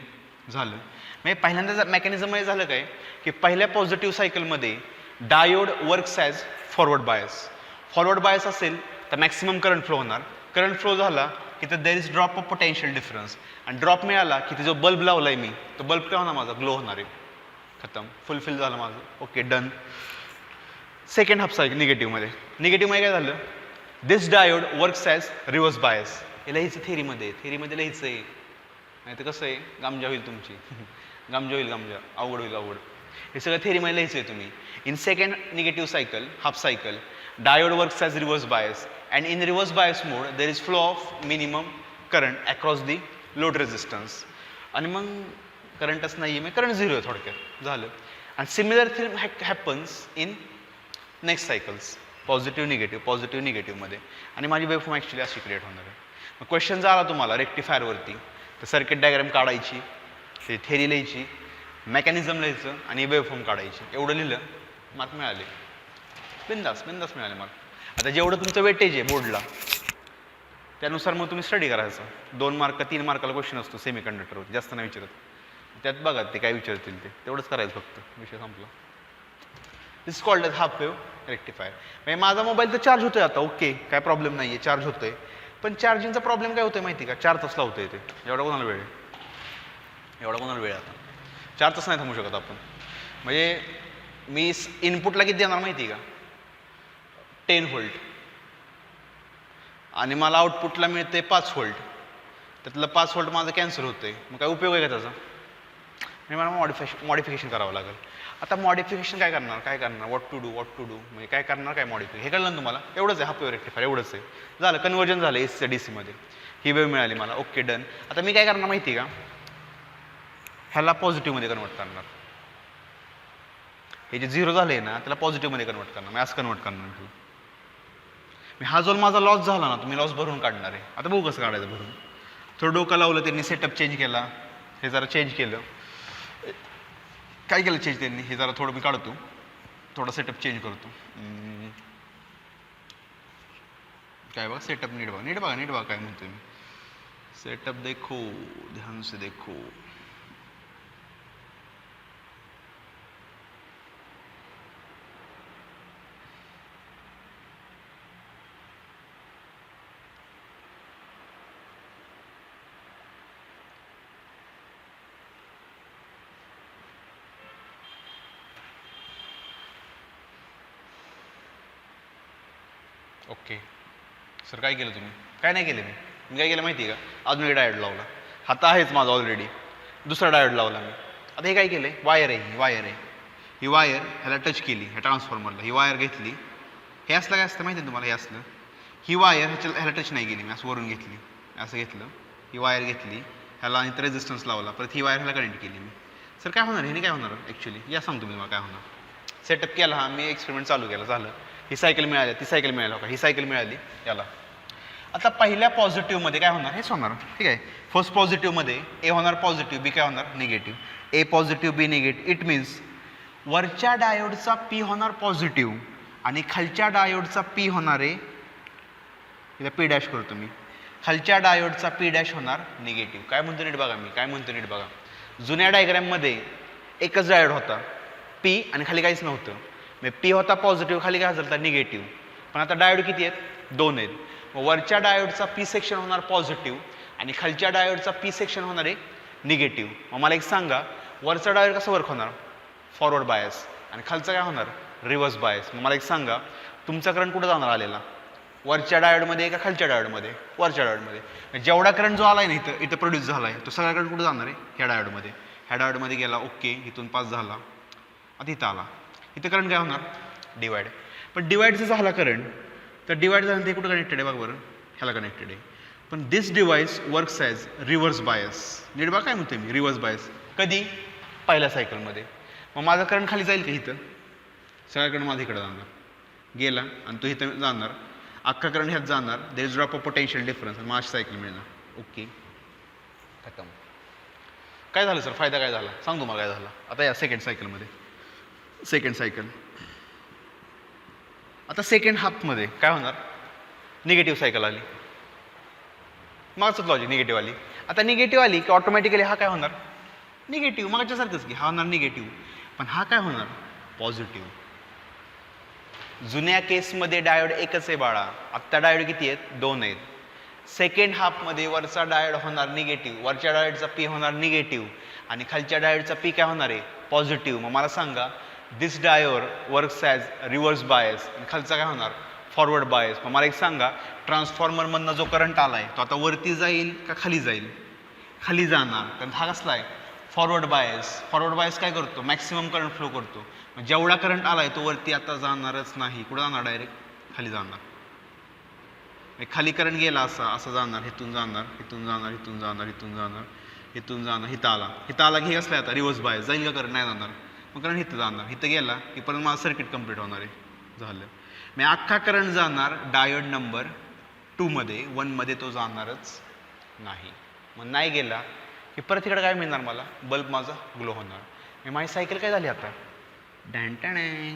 झालं. म्हणजे पहिल्यांदा मेकॅनिझममध्ये झालं काय की पहिल्या पॉझिटिव्ह सायकलमध्ये diode works as forward bias असेल तर मॅक्सिमम करंट फ्लो होणार. करंट फ्लो झाला की तर देर is drop of potential difference, आणि ड्रॉप मिळाला की ते जो बल्ब लावला आहे मी, तो बल्ब काय होणार माझा, ग्लो होणार आहे. खतम, फुलफिल झालं माझं, okay, done. Second half cycle निगेटिव्हमध्ये काय झालं, this diode works as reverse bias. हे लिहायचं थेरीमध्ये लिहायचं आहे, नाही तर कसं आहे, गामजा होईल तुमची गामजा अवघड होईल. हे सगळं थेरीमध्ये लिहायचं आहे तुम्ही. In second negative cycle, half cycle, diode works as reverse bias, and in reverse bias mode there is flow of minimum current across the load resistance. आणि मग करंटच नाही आहे, मग करंट 0 आहे थोडक्यात, झालं. आणि similar thing happens in next cycles, positive निगेटिव्हमध्ये. आणि माझी वेव्हफॉर्म ॲक्च्युली अशी क्रिएट होणार आहे. मग क्वेश्चन जर आला तुम्हाला रेक्टिफायरवरती, तर सर्किट डायग्राम काढायची, ते थेरी लिहायची, मेकॅनिझम लिहायचं, आणि वेव्हफॉर्म काढायची. एवढं लिहिलं, मार्क मिळाले, बिंदास मिळाले मार्क. आता जेवढं तुमचं वेटेज आहे बोर्डला त्यानुसार मग तुम्ही स्टडी करायचं. 2 मार्क 3 मार्काला क्वेश्चन असतो सेमी कंडक्टरवर, जास्त नाही विचारत. त्यात बघा ते काय विचारतील ते, तेवढंच करायचं फक्त, विषय संपला. This called as half wave rectifier. म्हणजे माझा मोबाईल तर चार्ज होतोय आता, ओके, काय प्रॉब्लेम नाही आहे, चार्ज होतोय. पण चार्जिंगचा प्रॉब्लेम काय होतोय माहिती का, 4 तास लावतोय ते. एवढा कोणाला वेळ आहे आता, 4 तास नाही थांबू शकत आपण. म्हणजे मी इनपुटला किती देणार माहिती का, 10 व्होल्ट, आणि मला आउटपुटला मिळते 5 व्होल्ट. त्यातलं 5 व्होल्ट माझं कॅन्सल होतंय, मग काय उपयोग आहे का त्याचा. म्हणजे मला मॉडिफिकेशन करावं लागेल. आता मॉडिफिकेशन काय करणार, व्हॉट टू डू, म्हणजे काय करणार, काय मॉडिफिकेशन, हे कळलं ना तुम्हाला. एवढंच आहे, हाफ वेव्ह रेक्टिफायर एवढंच आहे. झालं, कन्वर्जन झालं एसीच्या डीसीमध्ये, ही वेव्ह मिळाली मला, ओके, डन. आता मी काय करणार माहिती का, ह्याला पॉझिटिव्हमध्ये कन्वर्ट करणार. हे जे 0 झालं आहे ना, त्याला पॉझिटिव्हमध्ये कन्वर्ट करणार, मी असं कन्वर्ट करणार. मी हा जो माझा लॉस झाला ना, तुम्ही लॉस भरून काढणार आहे. आता बघू कसं काढायचं भरून. थोडं डोकं लावलं त्यांनी, सेटअप चेंज केला, हे जरा चेंज केलं. काय केलं चेंज त्यांनी, हे जरा थोडं मी काढतो, थोडा सेटअप चेंज करतो. काय बघा, सेटअप नीट बघा काय म्हणतोय मी. सेटअप देखो, ध्यान से देखो. ओके सर, काय केलं तुम्ही? काय नाही केलं मी काय केलं माहिती आहे का? अजून एक डायोड लावला. हाता आहेच माझा ऑलरेडी, दुसरा डायोड लावला मी. आता हे काय केलं आहे? वायर आहे, ही वायर आहे. ही वायर ह्याला टच केली, ह्या ट्रान्सफॉर्मरला ही वायर घेतली. हे असलं काय असतं माहिती आहे तुम्हाला? हे असलं, ही वायर ह्याला टच नाही केली मी, असं वरून घेतली, असं घेतलं, ही वायर घेतली, ह्याला आणि रेझिस्टन्स लावला, परत ही वायर ह्याला कनेक्ट केली मी. सर काय होणार? ह्याने काय होणार ॲक्च्युली? या सांगतो मी तुम्हाला काय होणार. सेटअप केला, हा मी एक्सपेरिमेंट चालू केला, झालं. ही सायकल मिळाली, ती सायकल मिळाली का? ही सायकल मिळाली याला. आता पहिल्या पॉझिटिव्हमध्ये काय होणार? हेच होणार, ठीक आहे. फर्स्ट पॉझिटिव्हमध्ये ए होणार पॉझिटिव्ह, बी काय होणार? Negative. A positive, B negative. It means वरच्या डायोडचा पी होणार पॉझिटिव्ह आणि खालच्या डायोडचा पी होणार आहे, इथं पी डॅश करतो मी, खालच्या डायोडचा पी डॅश होणार निगेटिव्ह. काय म्हणतो नीट बघा, मी काय म्हणतो नीट बघा. जुन्या डायग्रॅममध्ये एकच डायोड होता, पी, आणि खाली काहीच नव्हतं. मग पी होता पॉझिटिव्ह, खाली काय झालं? निगेटिव्ह. पण आता डायोड किती आहेत? 2 आहेत. मग वरच्या डायोडचा पी सेक्शन होणार पॉझिटिव्ह आणि खालच्या डायोडचा पी सेक्शन होणार आहे निगेटिव्ह. मग मला एक सांगा, वरचा डायोड कसं वर्क होणार? Forward bias. आणि खालचा काय होणार? Reverse bias. मग मला एक सांगा, तुमचा करंट कुठं जाणार आलेला? वरच्या डायोडमध्ये का खालच्या डायोडमध्ये? वरच्या डायोडमध्ये. जेवढा करंट जो आला आहे ना इथं प्रोड्यूस झाला आहे, तो सगळा करंट कुठं जाणार आहे? ह्या डायोडमध्ये. ह्या डायोडमध्ये गेला, ओके, इथून पास झाला, आता इथं आला. इथं करंट काय होणार? डिवाइड. पण डिवाइड जर झाला करंट, तर डिवाइड झाल्यानंतर हे कुठं कनेक्टेड आहे? बघ बरं, ह्याला कनेक्टेड आहे. पण this device works as reverse bias. नीट बघा काय म्हणतोय मी, रिव्हर्स बायस. कधी? पहिल्या सायकलमध्ये. मग माझा करंट खाली जाईल का? इथं सगळा करंट माझा इकडे जाणार, गेला आणि तो इथं जाणार, अख्खा करंट ह्यात जाणार, देर is drop of potential difference, आणि माझी सायकल मिळणार. ओके, खतम. काय झालं सर? फायदा काय झाला? सांग तुम्हाला काय झाला. आता या सेकंड सायकलमध्ये, सेकंड सायकल, आता सेकंड हाफमध्ये काय होणार? निगेटिव्ह सायकल आली, मागचंच लॉजिक, निगेटिव्ह आली. आता निगेटिव्ह आली की ऑटोमॅटिकली हा काय होणार? निगेटिव्ह. मागच्यासारखंच की हा होणार निगेटिव्ह, पण हा काय होणार? पॉझिटिव्ह. जुन्या केसमध्ये डायोड एकच आहे बाळा, आत्ता डायोड किती आहेत? 2 आहेत. सेकंड हाफमध्ये वरचा डायोड होणार निगेटिव्ह, वरच्या डायोडचा पी होणार निगेटिव्ह आणि खालच्या डायोडचा पी काय होणार आहे? पॉझिटिव्ह. मग मला सांगा, this diode works as reverse bias आणि खालचा काय होणार? Forward bias. मग मला एक सांगा, ट्रान्सफॉर्मरमधनं जो करंट आला आहे तो आता वरती जाईल का खाली जाईल? खाली जाणार, कारण हा कसला आहे? Forward bias. फॉरवर्ड बायस काय करतो? मॅक्सिमम करंट फ्लो करतो. जेवढा करंट आलाय तो वरती आता जाणारच नाही. कुठं जाणार? डायरेक्ट खाली जाणार. खाली करंट गेला असा, असं जाणार, इथून जाणार, इथून जाणार, इथून जाणार, इथून जाणार, इथून जाणार, इथं आला, इथं आला की कसला आता? Reverse bias. जाईल का करंट? नाही जाणार. मग करंट इथं जाणार, इथं गेला की परत माझं सर्किट कंप्लीट होणार आहे. झालं. मी अख्खा करंट जाणार डायोड नंबर 2 मध्ये, 1 मध्ये तो जाणारच नाही. मग नाही गेला की परत इकडे काय मिळणार मला? बल्ब माझा ग्लो होणार. मी माझी सायकल काय झाली आता? डॅन्टॅने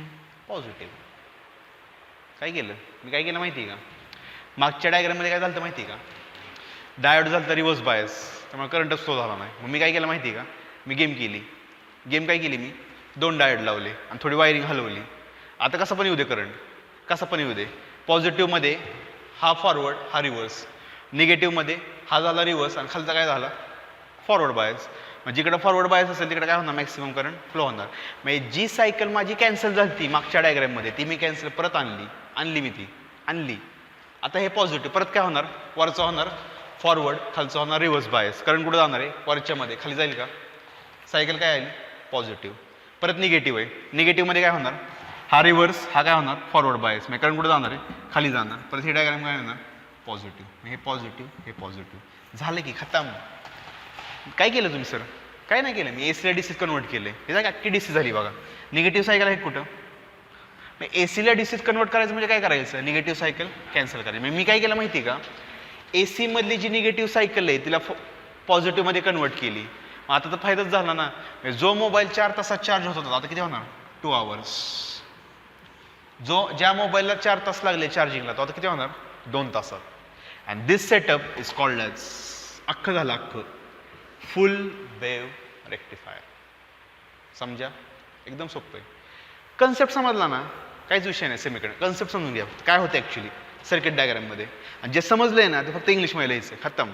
पॉझिटिव्ह. काय केलं मी? काय केलं माहिती आहे का? मागच्या डायग्राममध्ये काय झालं माहिती आहे का? डायोड झालं तर रिव्हर्स बायस, त्यामुळे करंटच फ्लो झाला नाही. मग मी काय केलं माहिती आहे का? मी गेम केली. गेम काय केली मी? 2 डायोड लावले आणि थोडी वायरिंग हलवली. आता कसं पण येऊ दे करंट, कसं पण येऊ दे. पॉझिटिव्हमध्ये हा फॉरवर्ड, हा रिव्हर्स. निगेटिव्हमध्ये हा झाला रिव्हर्स आणि खालचा काय झाला? Forward bias. मग जिकडे फॉरवर्ड बायस असेल तिकडे काय होणार? मॅक्सिमम करंट फ्लो होणार. म्हणजे जी सायकल माझी कॅन्सल झाली ती मागच्या डायग्राममध्ये, ती मी कॅन्सल परत आणली मी ती आणली. आता हे पॉझिटिव्ह, परत काय होणार? वरचा होणार फॉरवर्ड, खालचा होणार रिव्हर्स बायस. करंट कुठं जाणार आहे? वरच्यामध्ये. खाली जाईल का? सायकल काय आली? पॉझिटिव्ह. परत निगेटिव्ह आहे. निगेटिव्हमध्ये काय होणार? हा रिव्हर्स, हा काय होणार? Forward bias. मग करंट कुठं जाणार आहे? खाली जाणार. परत हे डायग्राम काय होणार? पॉझिटिव्ह. हे पॉझिटिव्ह, हे पॉझिटिव्ह. झालं की खतम. काय केलं तुम्ही सर? काय नाही केलं मी, एसीला डीसीत कन्वर्ट केले. हे जागा अख्खी डीसी झाली बघा. निगेटिव्ह सायकल आहे कुठं? एसीला डीसीत कन्वर्ट करायचं म्हणजे काय करायचं? निगेटिव्ह सायकल कॅन्सल करायची. मी काय केलं माहिती आहे का? एसी मधली जी निगेटिव्ह सायकल आहे तिला पॉझिटिव्हमध्ये कन्वर्ट केली. आता तर फायदाच झाला ना. जो मोबाईल 4 तासात चार्ज होत होता आता किती होणार? 2 आवर्स. ज्या मोबाईलला 4 तास लागले चार्जिंगला तो आता किती होणार? 2 तासात. And this setup is called as, अख्खं झालं अख्खं, फुल वेव्ह रेक्टिफायर. समजा? एकदम सोपं आहे. कन्सेप्ट समजला ना, काहीच विषय नाही. सेमीकंडक्टर कन्सेप्ट समजून घ्या काय होतं ॲक्च्युली सर्किट डायग्राममध्ये. आणि जे समजलंय ना ते फक्त इंग्लिशमध्ये लिहायचं, खतम.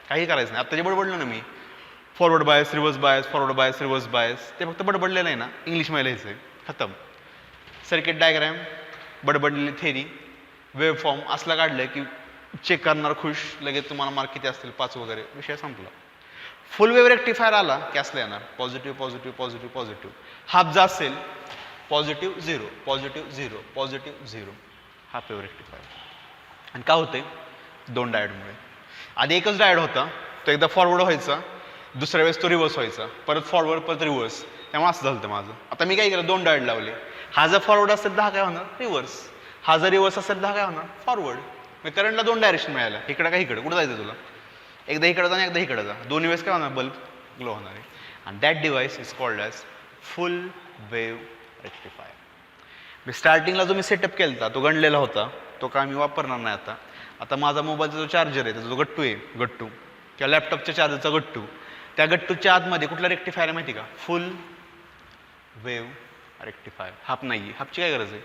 काही करायचं नाही. आता जे बडबडलं ना मी, forward bias, reverse bias, forward bias, reverse bias, ते फक्त बडबडलेलं आहे ना, इंग्लिशमध्ये लिहायचं आहे, खतम. सर्किट डायग्राम, बडबडलेली थेरी, वेव फॉर्म असला काढलं की चेक करणार खुश, लगेच तुम्हाला मार्क किती असतील 5 वगैरे, विषय संपला. फुल वेव रेक्टिफायर आला की असला येणार positive positive positive positive. Half जा असेल positive 0 positive 0 positive 0, half wave rectifier. आणि का होते? 2 डायोडमुळे. आधी एकच डायोड होता, तो एकदा फॉरवर्ड व्हायचा, दुसऱ्या वेळेस तो रिव्हर्स व्हायचा, परत फॉरवर्ड परत रिव्हर्स, त्यामुळे असं झालं होतं माझं. आता मी काय केलं, 2 डायोड लावले. हा जर फॉरवर्ड असेल तर हा काय होणार? रिव्हर्स. हा जर रिव्हर्स असेल तर हा काय होणार? फॉरवर्ड. मग करंटला 2 डायरेक्शन मिळालं, इकडं का इकडं, कुठं जायचं तुला? एकदा इकडं जा आणि एकदा इकडं जा, दोन्ही वेळेस काय होणार? बल्ब ग्लो होणार आहे. आणि that device is called as full wave rectifier. मी स्टार्टिंगला जो मी सेटअप केला होता तो गणलेला होता, तो काय मी वापरणार नाही आता. आता माझा मोबाईलचा जो चार्जर आहे, त्याचा जो गट्टू आहे, गट्टू किंवा लॅपटॉपच्या चार्जरचा गट्टू, त्या गट्टूच्या आतमध्ये कुठला रेक्टिफायर आहे माहिती का? फुल वेव रेक्टिफायर. हाफ नाही आहे, हाफची काय गरज आहे?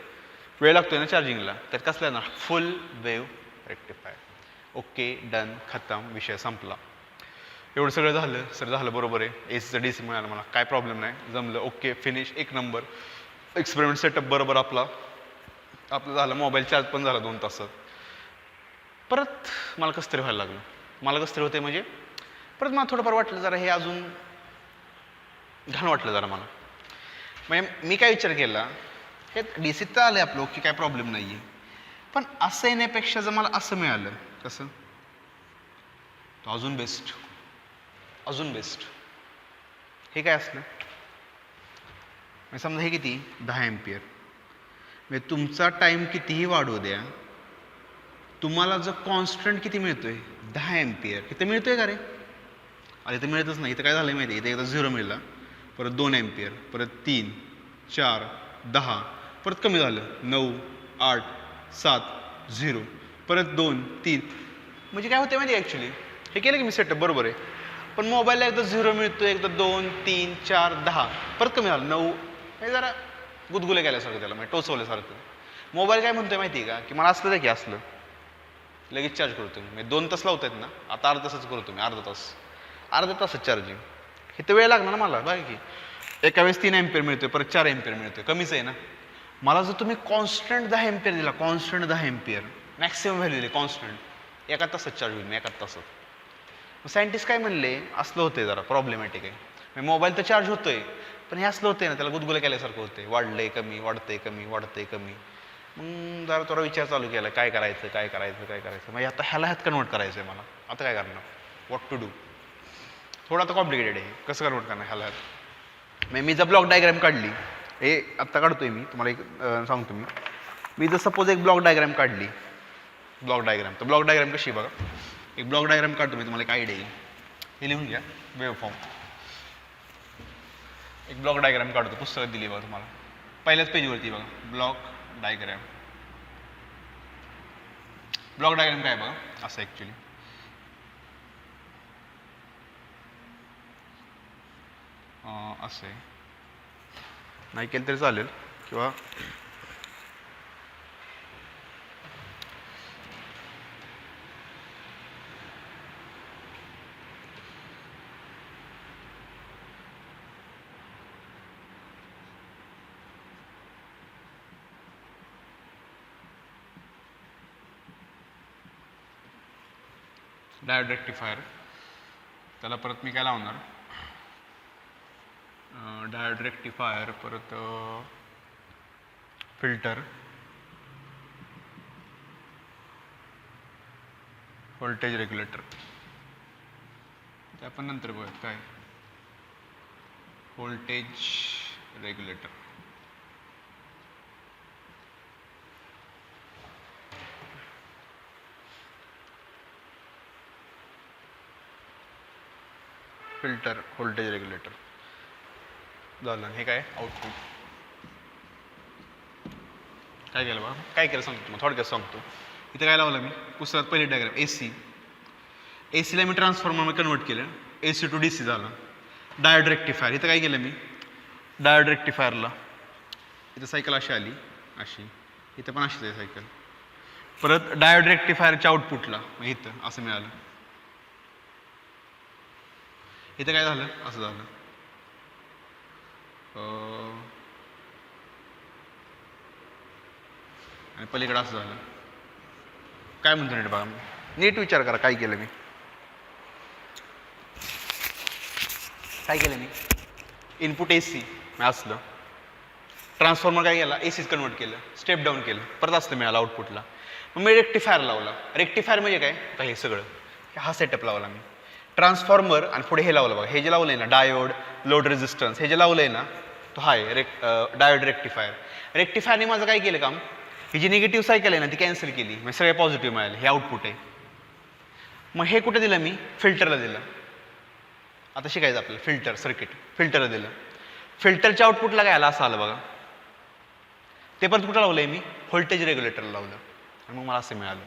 वेळ लागतोय ना चार्जिंगला, त्यात कसला ना फुल वेव रेक्टिफायर. ओके, डन, खतम, विषय संपला. एवढं सगळं झालं, सर झालं बरोबर आहे, एसीचं DC मिळालं मला, काय प्रॉब्लेम नाही, जमलं, okay, finish, 1 number. Experiment setup बरोबर आपलं झालं, मोबाईल चार्ज पण झाला 2 तासात. परत मला कसं तरी व्हायला लागलं. मला कसं तरी होते म्हणजे परत मला थोडंफार वाटलं जरा हे अजून घाण वाटलं जरा मला. म्हणजे मी काय विचार केला, हे DC तर आलं आपलं, ओके, काय प्रॉब्लेम नाही आहे, पण असं येण्यापेक्षा जर मला असं मिळालं, कसं, तर अजून बेस्ट, अजून बेस्ट. हे काय असलं, समजा हे किती 10 एम्पियर. म्हणजे तुमचा टाईम कितीही वाढवू द्या, तुम्हाला जर कॉन्स्टंट किती मिळतोय 10 एम्पियर. इथं मिळतोय का रे? अरे इथं मिळतच नाही. इथं काय झालं माहिती आहे, इथं एकदा 0 मिळाला, परत 2 एम्पियर, परत 3, 4, 10, परत कमी झालं 9, 8, 7, 0, परत 2, 3. म्हणजे काय होतं माहिती आहे ॲक्च्युली, हे केलं की मी सेटअप बरोबर आहे, पण मोबाईलला एकदा 0 मिळतो, एकदा 2, 3, 4, 10, परत कमी झालं 9. हे जरा गुदगुले गेल्यासारखं, त्याला म्हणजे टोचवल्यासारखं. मोबाईल काय म्हणतोय माहिती आहे का, की मला असलं की असलं लगेच चार्ज करतो मी. 2 तास लावतायत ना, आता अर्धा तासच करतो मी, अर्धा तासच चार्जिंग. इथं वेळ लागणार ना मला, बघा की एका वेळेस 3 एम्पियर मिळतोय, परत 4 एम्पियर मिळतोय, कमीच आहे ना. मला जर तुम्ही कॉन्स्टंट 10 एम्पियर दिला, कॉन्स्टंट 10 एम्पियर मॅक्सिमम व्हॅल्यू दिली कॉन्स्टंट, एका तासात चार्ज होईल मी, एका तासात. सायंटिस्ट काय म्हणले, असलं होतंय जरा प्रॉब्लेमॅटिक आहे. मोबाईल तर चार्ज होतोय, पण हे असलं होतंय ना, त्याला गुदगुल्या केल्यासारखं होतंय, वाढलंय कमी, वाढतंय कमी, वाढतंय कमी. मग जरा थोडा विचार चालू केला, काय करायचं काय करायचं काय करायचं. म्हणजे आता ह्यात कन्वर्ट करायचं आहे मला, आता काय करणार, व्हॉट टू डू. थोडं आता कॉम्प्लिकेटेड आहे, कसं कन्वर्ट करणार ह्यात. मी जर ब्लॉक डायग्राम काढली, हे आत्ता काढतोय मी तुम्हाला, एक सांगतो मी जर सपोज एक ब्लॉक डायग्राम काढली, ब्लॉक डायग्राम, तर ब्लॉक डायग्राम कशी बघा, एक ब्लॉक डायग्राम काढतो मी, तुम्हाला एक आयडिया येईल. हे लिहून घ्या, वेव फॉर्म. एक ब्लॉक डायग्राम काढतो, पुस्तकात दिली बघा तुम्हाला, पहिल्याच पेजवरती बघा, ब्लॉक डायग्राम. ब्लॉक डायग्राम काय बघा, असं ॲक्च्युली असं आहे, नाही केलं तरी चालेल, किंवा डायोड रेक्टिफायर. त्याला परत मी काय लावणार, डायोड रेक्टिफायर, परत फिल्टर, व्होल्टेज रेग्युलेटर. ते आपण नंतर बघूयात काय, voltage regulator. Filter, voltage regulator झालं. हे काय आउटपुट. काय केलं बघा, काय केलं सांगतो तुम्हाला, थोडक्यात सांगतो. इथे काय लावलं मी, पुस्तकात पहिली डायग्राम AC. ACला मी ट्रान्सफॉर्मर कन्वर्ट केलं, AC टू DC झालं. डायोड रेक्टिफायर, इथं काय केलं मी, डायोड रेक्टिफायरला इथं सायकल अशी आली, अशी, इथं पण अशीच आहे सायकल. परत डायोड रेक्टिफायरच्या आउटपुटला इथं असं मिळालं. इथं काय झालं, असं झालं. आणि पलीकडे असं झालं. काय म्हणतो नीट बघा, नीट विचार करा काय केलं मी. काय केलं मी, इनपुट AC असलं, ट्रान्सफॉर्मर काय केला, ACच कन्वर्ट केलं, स्टेप डाऊन केलं, परत असलं मिळालं आउटपुटला. मग मी रेक्टिफायर लावला. रेक्टिफायर म्हणजे काय, आता हे सगळं हा सेटअप लावला मी. ट्रान्सफॉर्मर आणि पुढे हे लावलं बघा, हे जे लावलंय ना डायोड, लोड रेझिस्टन्स, हे जे लावलंय ना तो आहे डायोड रेक्टिफायर. रेक्टिफायरने माझं काय केलं काम, ही जी निगेटिव्ह सायकल आहे ना ती कॅन्सल केली, म्हणजे सगळे पॉझिटिव्ह मिळाले, हे आउटपुट आहे. मग हे कुठे दिलं मी, फिल्टरला दिलं. आता शिकायचं आपल्याला फिल्टर सर्किट, फिल्टरला दिलं. फिल्टरच्या आउटपुटला काय आलं, असं आलं बघा. ते परत कुठं लावलंय मी, व्होल्टेज रेग्युलेटरला लावलं आणि मग मला असं मिळालं.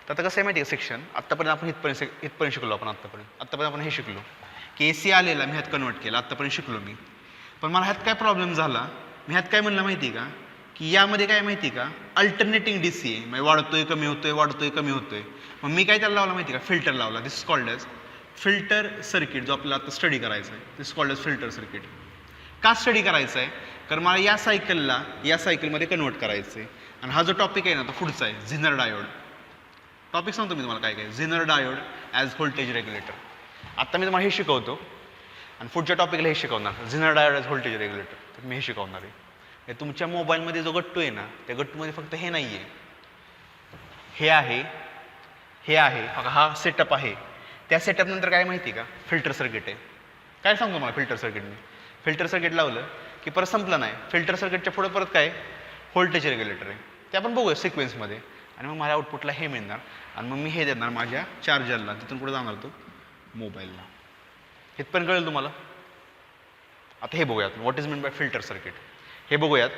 तर आता कसं आहे माहिती आहे सेक्शन, आत्तापर्यंत आपण इथपर्यंत शिकलो आपण. आत्तापर्यंत आपण हे शिकलो की AC आलेला मी ह्यात कन्वर्ट केला, आत्तापर्यंत शिकलो मी. पण मला ह्यात काय प्रॉब्लेम झाला, मी ह्यात काय म्हणलं माहिती आहे का, की यामध्ये काय माहिती आहे का, अल्टरनेटिंग DC आहे, म्हणजे वाढतोय कमी होतोय, वाढतोय कमी होतोय. मग मी काय त्याला लावला माहिती आहे का, फिल्टर लावला. This is called as filter circuit, जो आपल्याला आता स्टडी करायचा आहे. This is called as filter circuit. का स्टडी करायचा आहे, कारण मला या सायकलमध्ये कन्वर्ट करायचं आहे. आणि हा जो टॉपिक आहे ना तो पुढचा आहे, झिनर डायोड. टॉपिक सांगतो मी तुम्हाला काय काय, झिनर डायोड ॲज व्होल्टेज रेग्युलेटर. आता मी तुम्हाला हे शिकवतो आणि पुढच्या टॉपिकला हे शिकवणार, झिनर डायोड ॲज व्होल्टेज रेग्युलेटर. तर मी हे शिकवणार आहे. हे तुमच्या मोबाईलमध्ये जो गट्टू आहे ना, त्या गट्टूमध्ये फक्त हे नाही आहे, हे आहे, हे आहे, हा सेटअप आहे. त्या सेटअप नंतर काय माहिती आहे का, फिल्टर सर्किट आहे. काय सांगतो मला फिल्टर सर्किटने, फिल्टर सर्किट लावलं की परत संपलं नाही. फिल्टर सर्किटच्या पुढे परत काय, व्होल्टेज रेग्युलेटर आहे. ते आपण बघूया सिक्वेन्समध्ये. आणि मग माझ्या आउटपुटला हे मिळणार आणि मग मी हे देणार माझ्या चार्जरला, तिथून पुढे जाणार तो मोबाईलला. इथपर्यंत कळेल तुम्हाला. आता हे बघूयात, what is mean bye filter circuit हे बघूयात.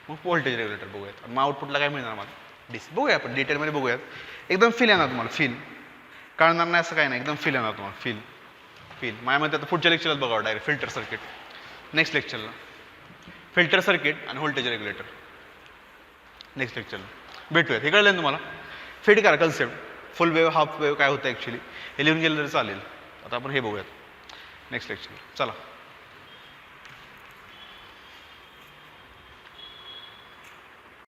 मग व्होल्टेज रेग्युलेटर बघूयात आणि मग आउटपुटला काय मिळणार मला, DC. बघूया आपण डिटेलमध्ये बघूयात. एकदम फील येणार तुम्हाला, फील कळणार नाही असं काय नाही, एकदम फील येणार तुम्हाला, फील. माझ्यामध्ये आता पुढच्या लेक्चरला बघावं डायरेक्ट फिल्टर सर्किट. नेक्स्ट लेक्चरला फिल्टर सर्किट आणि व्होल्टेज रेग्युलेटर. नेक्स्ट लेक्चरला भेटूयात. हे कळलं ना तुम्हाला, फिट करा concept. Full wave, half wave काय होतं ॲक्च्युली हे लिहून गेलं तरी चालेल. आता आपण हे बघूयात नेक्स्ट लेक्चरला. चला.